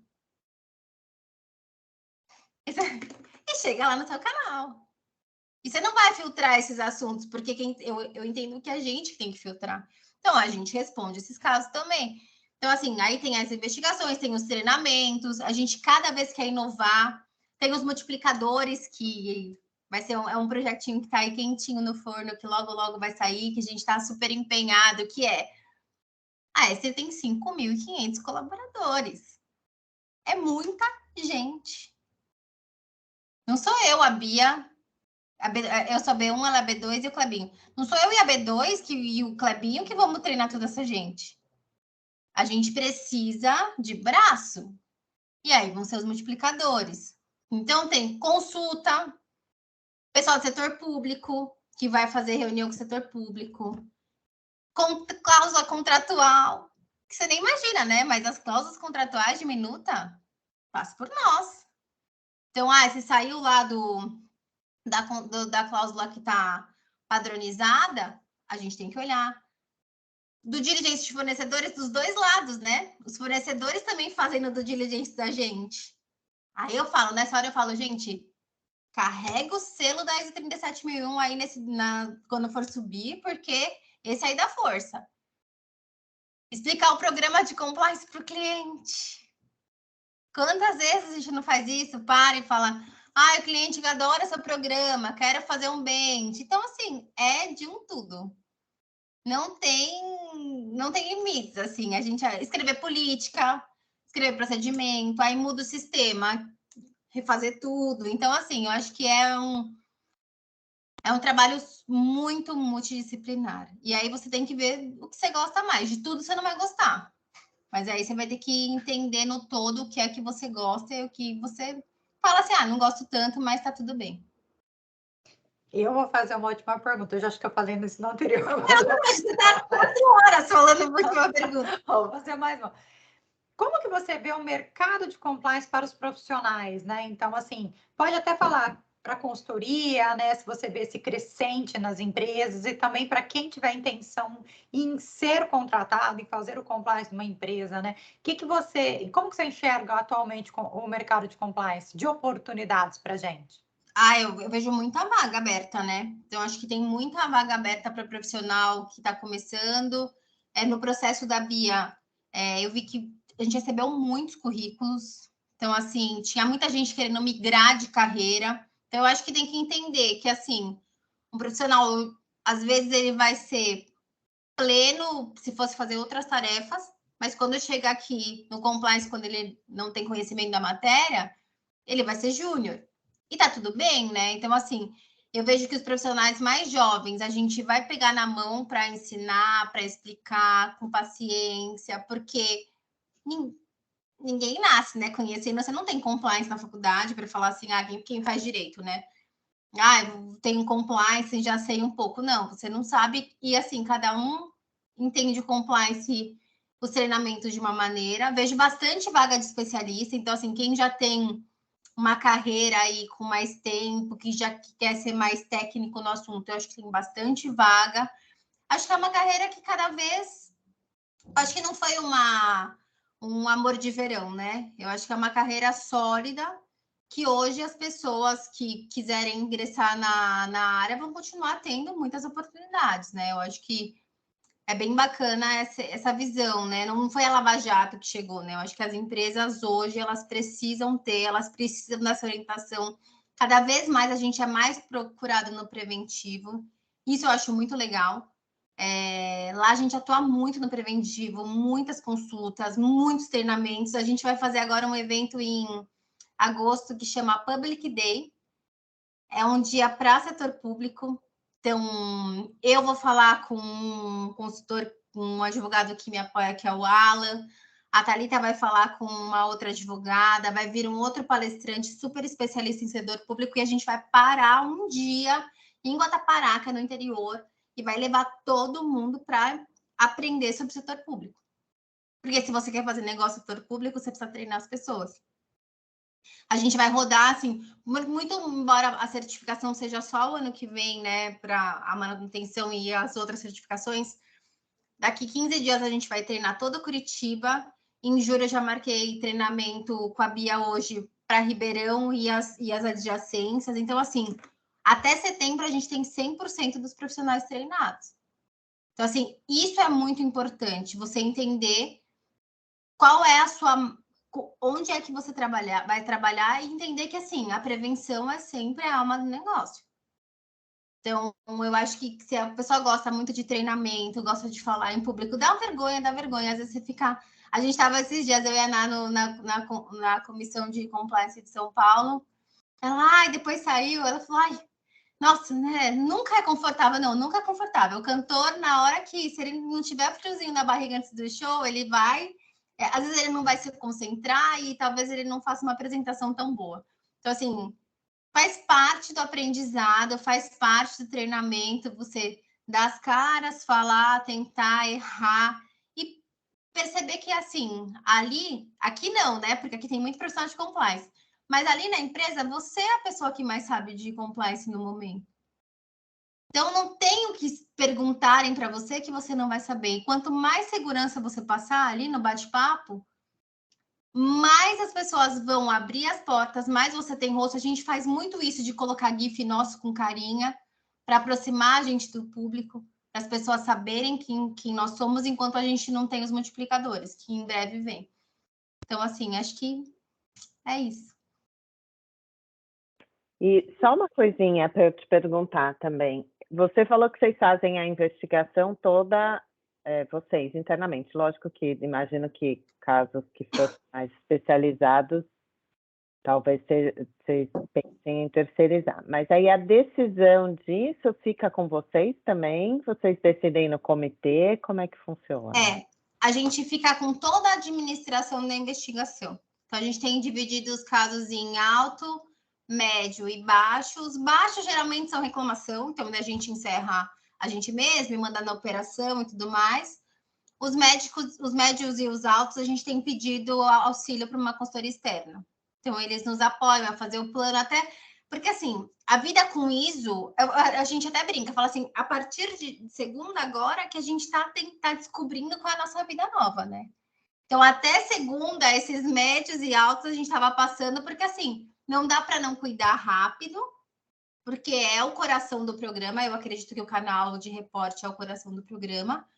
E chega lá no seu canal. E você não vai filtrar esses assuntos, porque eu entendo que a gente tem que filtrar. Então, a gente responde esses casos também. Então, assim, aí tem as investigações, tem os treinamentos, a gente cada vez quer inovar, tem os multiplicadores que Vai ser um projetinho que está aí quentinho no forno, que logo, logo vai sair, que a gente está super empenhado, que é... A Ester tem 5.500 colaboradores. É muita gente. Não sou eu, a Bia. Eu sou a B1, ela é a B2 e o Clebinho. Não sou eu e a B2 e o Clebinho que vamos treinar toda essa gente. A gente precisa de braço. E aí vão ser os multiplicadores. Então, tem consulta, pessoal do setor público, que vai fazer reunião com o setor público, cláusula contratual, que você nem imagina, né? Mas as cláusulas contratuais de minuta passa por nós. Então, se saiu lá da cláusula que está padronizada, a gente tem que olhar. Do diligência de fornecedores dos dois lados, né? Os fornecedores também fazendo do diligência da gente. Aí eu falo, nessa hora eu falo, gente, carrega o selo da ISO 37001 aí quando for subir, porque esse aí dá força. Explicar o programa de compliance para o cliente. Quantas vezes a gente não faz isso? Para e fala, o cliente adora seu programa, quero fazer um bench. Então, assim, é de um tudo. Não tem limites, assim. A gente escrever política, escrever procedimento, aí muda o sistema, refazer tudo. Então, assim, eu acho que é um trabalho muito multidisciplinar. E aí você tem que ver o que você gosta mais. De tudo você não vai gostar. Mas aí você vai ter que entender no todo o que é que você gosta e o que você fala assim, não gosto tanto, mas tá tudo bem. Eu vou fazer uma última pergunta. Eu já acho que eu falei nisso no anterior. Mas você tá 4 horas falando uma última pergunta. Vou fazer mais uma. Como que você vê o mercado de compliance para os profissionais, né? Então, assim, pode até falar para a consultoria, né? Se você vê esse crescente nas empresas e também para quem tiver intenção em ser contratado, em fazer o compliance numa empresa, né? Como que você enxerga atualmente o mercado de compliance, de oportunidades para a gente? Eu vejo muita vaga aberta, né? Então, acho que tem muita vaga aberta para profissional que está começando. No processo da Bia, eu vi que a gente recebeu muitos currículos. Então, assim, tinha muita gente querendo migrar de carreira. Então, eu acho que tem que entender que, assim, um profissional, às vezes, ele vai ser pleno se fosse fazer outras tarefas, mas quando chega aqui no compliance, quando ele não tem conhecimento da matéria, ele vai ser júnior. E tá tudo bem, né? Então, assim, eu vejo que os profissionais mais jovens, a gente vai pegar na mão para ensinar, para explicar com paciência, porque ninguém nasce, né, conhecendo. Você não tem compliance na faculdade para falar assim, quem faz direito, né? Eu tenho compliance, já sei um pouco. Não, você não sabe. E, assim, cada um entende o compliance, os treinamentos de uma maneira. Vejo bastante vaga de especialista. Então, assim, quem já tem uma carreira aí com mais tempo, que já quer ser mais técnico no assunto, eu acho que tem bastante vaga. Acho que é uma carreira que cada vez... Acho que não foi um amor de verão, né? Eu acho que é uma carreira sólida, que hoje as pessoas que quiserem ingressar na área vão continuar tendo muitas oportunidades, né? Eu acho que é bem bacana essa visão, né? Não foi a Lava Jato que chegou, né? Eu acho que as empresas hoje, elas precisam dessa orientação. Cada vez mais a gente é mais procurado no preventivo. Isso eu acho muito legal. Lá a gente atua muito no preventivo, muitas consultas, muitos treinamentos. A gente vai fazer agora um evento em agosto que chama Public Day. É um dia para setor público. Então, eu vou falar com um consultor, um advogado que me apoia, que é o Alan. A Thalita vai falar com uma outra advogada, vai vir um outro palestrante super especialista em setor público e a gente vai parar um dia em Guataparaca, no interior, e vai levar todo mundo para aprender sobre o setor público. Porque se você quer fazer negócio no setor público, você precisa treinar as pessoas. A gente vai rodar, assim, muito embora a certificação seja só o ano que vem, né, para a manutenção e as outras certificações, daqui 15 dias a gente vai treinar todo Curitiba. Em julho eu já marquei treinamento com a Bia hoje para Ribeirão e as adjacências. Então, assim, até setembro a gente tem 100% dos profissionais treinados. Então, assim, isso é muito importante, você entender qual é a sua onde é que você vai trabalhar e entender que, assim, a prevenção é sempre a alma do negócio. Então, eu acho que se a pessoa gosta muito de treinamento, gosta de falar em público, dá vergonha. Às vezes você fica... A gente estava esses dias, eu e a Ana, na comissão de compliance de São Paulo. Ela, depois saiu, ela falou, nossa, né? Nunca é confortável. Não, nunca é confortável. O cantor, na hora que, se ele não tiver friozinho na barriga antes do show, ele vai... às vezes ele não vai se concentrar e talvez ele não faça uma apresentação tão boa. Então, assim... faz parte do aprendizado, faz parte do treinamento, você dar as caras, falar, tentar, errar e perceber que, assim, aqui não, né? Porque aqui tem muito profissional de compliance, mas ali na empresa, você é a pessoa que mais sabe de compliance no momento. Então, não tem o que perguntarem para você que você não vai saber. E quanto mais segurança você passar ali no bate-papo, mais as pessoas vão abrir as portas, mais você tem rosto. A gente faz muito isso de colocar GIF nosso com carinha para aproximar a gente do público, para as pessoas saberem quem nós somos, enquanto a gente não tem os multiplicadores, que em breve vem. Então, assim, acho que é isso. E só uma coisinha para eu te perguntar também. Você falou que vocês fazem a investigação toda, vocês, internamente. Lógico que imagino que casos que fossem mais especializados, talvez vocês pensem em terceirizar. Mas aí a decisão disso fica com vocês também? Vocês decidem no comitê? Como é que funciona? A gente fica com toda a administração da investigação. Então, a gente tem dividido os casos em alto, médio e baixo. Os baixos geralmente são reclamação, então a gente encerra a gente mesmo e manda na operação e tudo mais. Os médios e os altos, a gente tem pedido auxílio para uma consultoria externa. Então, eles nos apoiam a fazer o plano, até porque, assim, a vida com ISO, a gente até brinca, fala assim, a partir de segunda agora que a gente tá descobrindo qual é a nossa vida nova, né? Então, até segunda, esses médios e altos a gente estava passando, porque, assim, não dá para não cuidar rápido, porque é o coração do programa. Eu acredito que o canal de reporte é o coração do programa.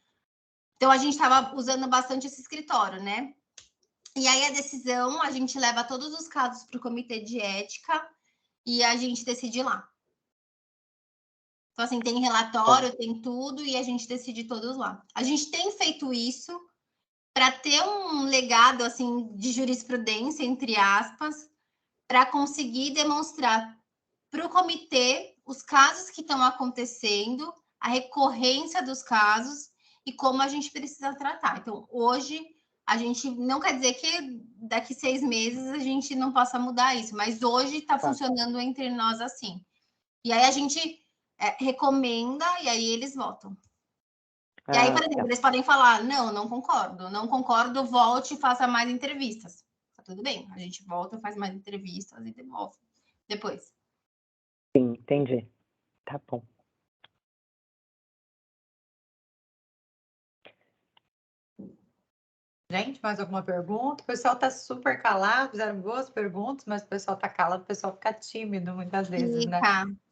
Então, a gente estava usando bastante esse escritório, né? E aí, a decisão, a gente leva todos os casos para o comitê de ética e a gente decide lá. Então, assim, tem relatório, tem tudo, e a gente decide todos lá. A gente tem feito isso para ter um legado, assim, de jurisprudência, entre aspas, para conseguir demonstrar para o comitê os casos que estão acontecendo, a recorrência dos casos e como a gente precisa tratar. Então, hoje, a gente não quer dizer que daqui 6 meses a gente não possa mudar isso, mas hoje está funcionando entre nós assim. E aí a gente recomenda e aí eles votam. E aí, por exemplo, eles podem falar, não concordo, volte e faça mais entrevistas. Tá tudo bem, a gente volta, faz mais entrevistas e devolve depois. Sim, entendi. Tá bom. Gente, mais alguma pergunta? O pessoal está super calado, fizeram boas perguntas, mas o pessoal está calado, o pessoal fica tímido muitas vezes, né?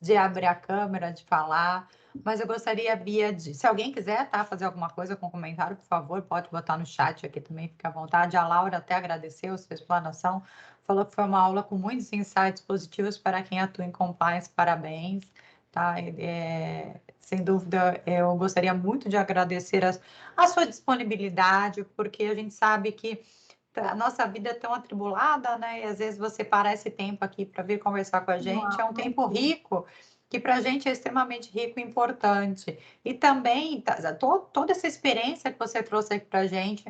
De abrir a câmera, de falar. Mas eu gostaria, Bia, se alguém quiser, fazer alguma coisa com comentário, por favor, pode botar no chat aqui também, fica à vontade. A Laura até agradeceu a sua explanação, falou que foi uma aula com muitos insights positivos para quem atua em compliance, parabéns. Tá? Sem dúvida, eu gostaria muito de agradecer a sua disponibilidade, porque a gente sabe que a nossa vida é tão atribulada, né? E às vezes você para esse tempo aqui para vir conversar com a gente, é um tempo rico, que para a gente é extremamente rico e importante. E também, toda essa experiência que você trouxe aqui para a gente,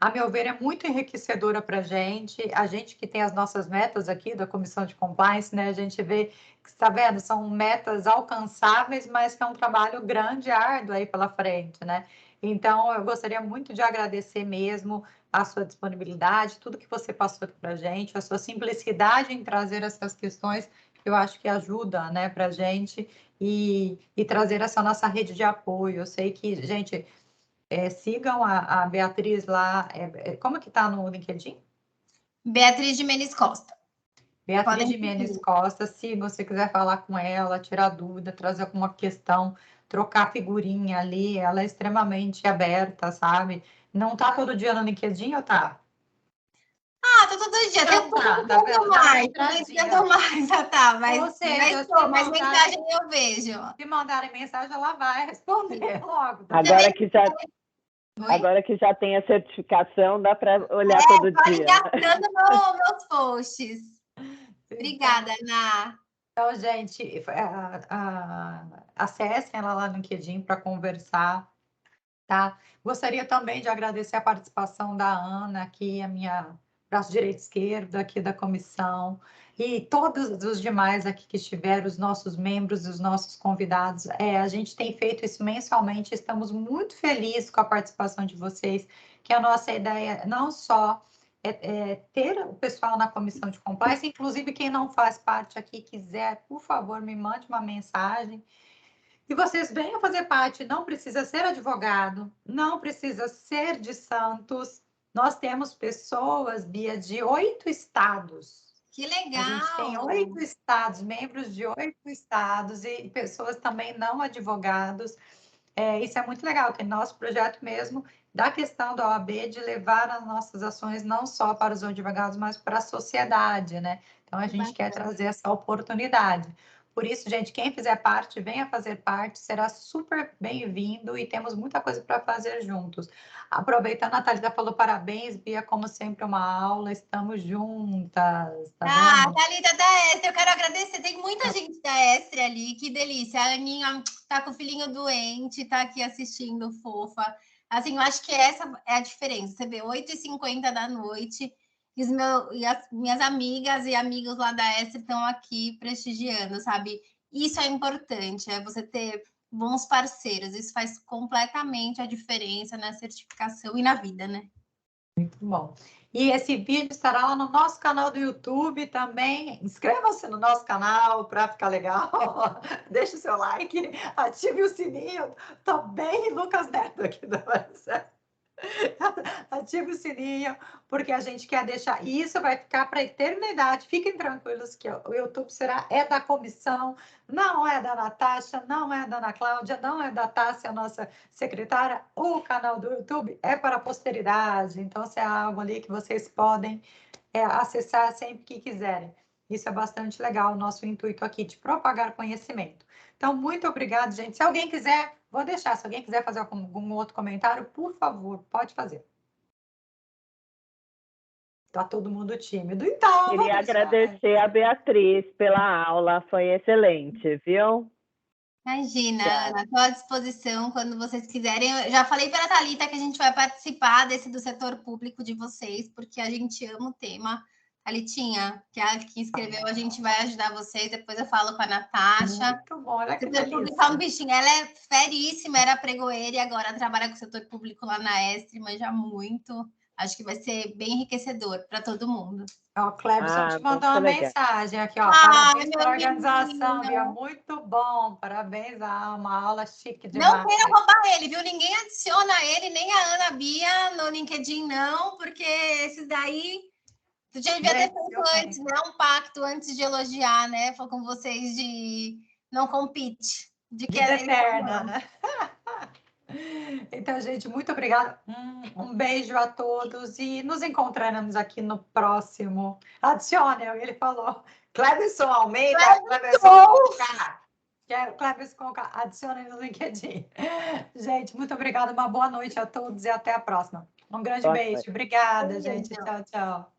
a meu ver, é muito enriquecedora para a gente que tem as nossas metas aqui da Comissão de Compliance, né? A gente vê que, está vendo, são metas alcançáveis, mas que é um trabalho grande e árduo aí pela frente, né? Então, eu gostaria muito de agradecer mesmo a sua disponibilidade, tudo que você passou aqui para a gente, a sua simplicidade em trazer essas questões, eu acho que ajuda, né, para a gente e trazer essa nossa rede de apoio. Eu sei que, gente... sigam a Beatriz lá. Como que está no LinkedIn? Beatriz de Menes Costa. Beatriz de Menes Costa. Se você quiser falar com ela, tirar dúvida, trazer alguma questão, trocar figurinha ali, ela é extremamente aberta, sabe? Não está todo dia no LinkedIn ou tá? Ah, tô todo dia, Então tô tá, um tá pouco vendo? Dá uma mais, todo dia entradinha. tô mais, tá, Ou seja, se mas mandarem, mensagem eu vejo. se mandarem mensagem, ela vai responder logo. Tá? Oi? Agora que já tem a certificação, dá para olhar todo Tô dia. engatando meus posts. Obrigada, Ana. Então, gente, acessem ela lá no LinkedIn para conversar, tá? Gostaria também de agradecer a participação da Ana, aqui, a minha braço direito e esquerdo aqui da comissão, e todos os demais aqui que estiveram, os nossos membros, os nossos convidados. A gente tem feito isso mensalmente, estamos muito felizes com a participação de vocês, que a nossa ideia não só ter o pessoal na comissão de compliance, inclusive quem não faz parte aqui quiser, por favor, me mande uma mensagem. E vocês venham fazer parte, não precisa ser advogado, não precisa ser de Santos. Nós temos pessoas, Bia, de 8 estados. Que legal! A gente tem 8 estados, membros de 8 estados e pessoas também não advogados. Isso é muito legal, que nosso projeto mesmo da questão da OAB de levar as nossas ações não só para os advogados, mas para a sociedade, né? Então, a gente quer trazer essa oportunidade. Por isso, gente, quem fizer parte, venha fazer parte, será super bem-vindo e temos muita coisa para fazer juntos. Aproveitando, a Thalita falou parabéns, Bia, como sempre, uma aula, estamos juntas, tá vendo? Thalita da Estre, eu quero agradecer, tem muita gente da Estre ali, que delícia, a Aninha tá com o filhinho doente, tá aqui assistindo, fofa. Assim, eu acho que essa é a diferença, você vê, 8h50 da noite, e as minhas amigas e amigos lá da Estre estão aqui prestigiando, sabe? Isso é importante, é você ter bons parceiros, isso faz completamente a diferença na certificação e na vida, né? Muito bom. E esse vídeo estará lá no nosso canal do YouTube também. Inscreva-se no nosso canal para ficar legal. Deixe o seu like, ative o sininho. Estou bem Lucas Neto aqui da Ative o sininho, porque a gente quer deixar. E isso vai ficar para a eternidade. Fiquem tranquilos que o YouTube é da comissão, não é da Natasha, não é da Ana Cláudia, não é da Tássia, nossa secretária. O canal do YouTube é para a posteridade. Então, se é algo ali que vocês podem acessar sempre que quiserem. Isso é bastante legal, o nosso intuito aqui de propagar conhecimento. Então, muito obrigada, gente. Se alguém quiser, vou deixar. Se alguém quiser fazer algum outro comentário, por favor, pode fazer. Está todo mundo tímido. Então, queria agradecer a Beatriz pela aula, foi excelente, viu? Imagina, Ana, estou à disposição quando vocês quiserem. Eu já falei para a Thalita que a gente vai participar do setor público de vocês, porque a gente ama o tema. Thalitinha, que é a que escreveu, a gente vai ajudar vocês. Depois eu falo com a Natasha. Muito bom, olha que setor público é um bichinho. Ela é feríssima, era pregoeira e agora trabalha com o setor público lá na Estre, manja muito. Acho que vai ser bem enriquecedor para todo mundo. O Clebson te mandou uma mensagem aqui, ó. Parabéns pela organização, Bia. Muito bom. Parabéns, uma aula chique demais. Não queiram roubar ele, viu? Ninguém adiciona ele, nem a Ana Bia no LinkedIn, não, porque esses daí. Tu já devia ter feito antes, né? Um pacto antes de elogiar, né? Foi com vocês de não compete. De que vida eterna, né? Então, gente, muito obrigada. Um beijo a todos e nos encontraremos aqui no próximo. Adicione, ele falou. Clebson Almeida, Clebson com K. Clebson com K. Adicione no LinkedIn. Gente, muito obrigada. Uma boa noite a todos e até a próxima. Um grande beijo. Obrigada, gente. Tchau, tchau.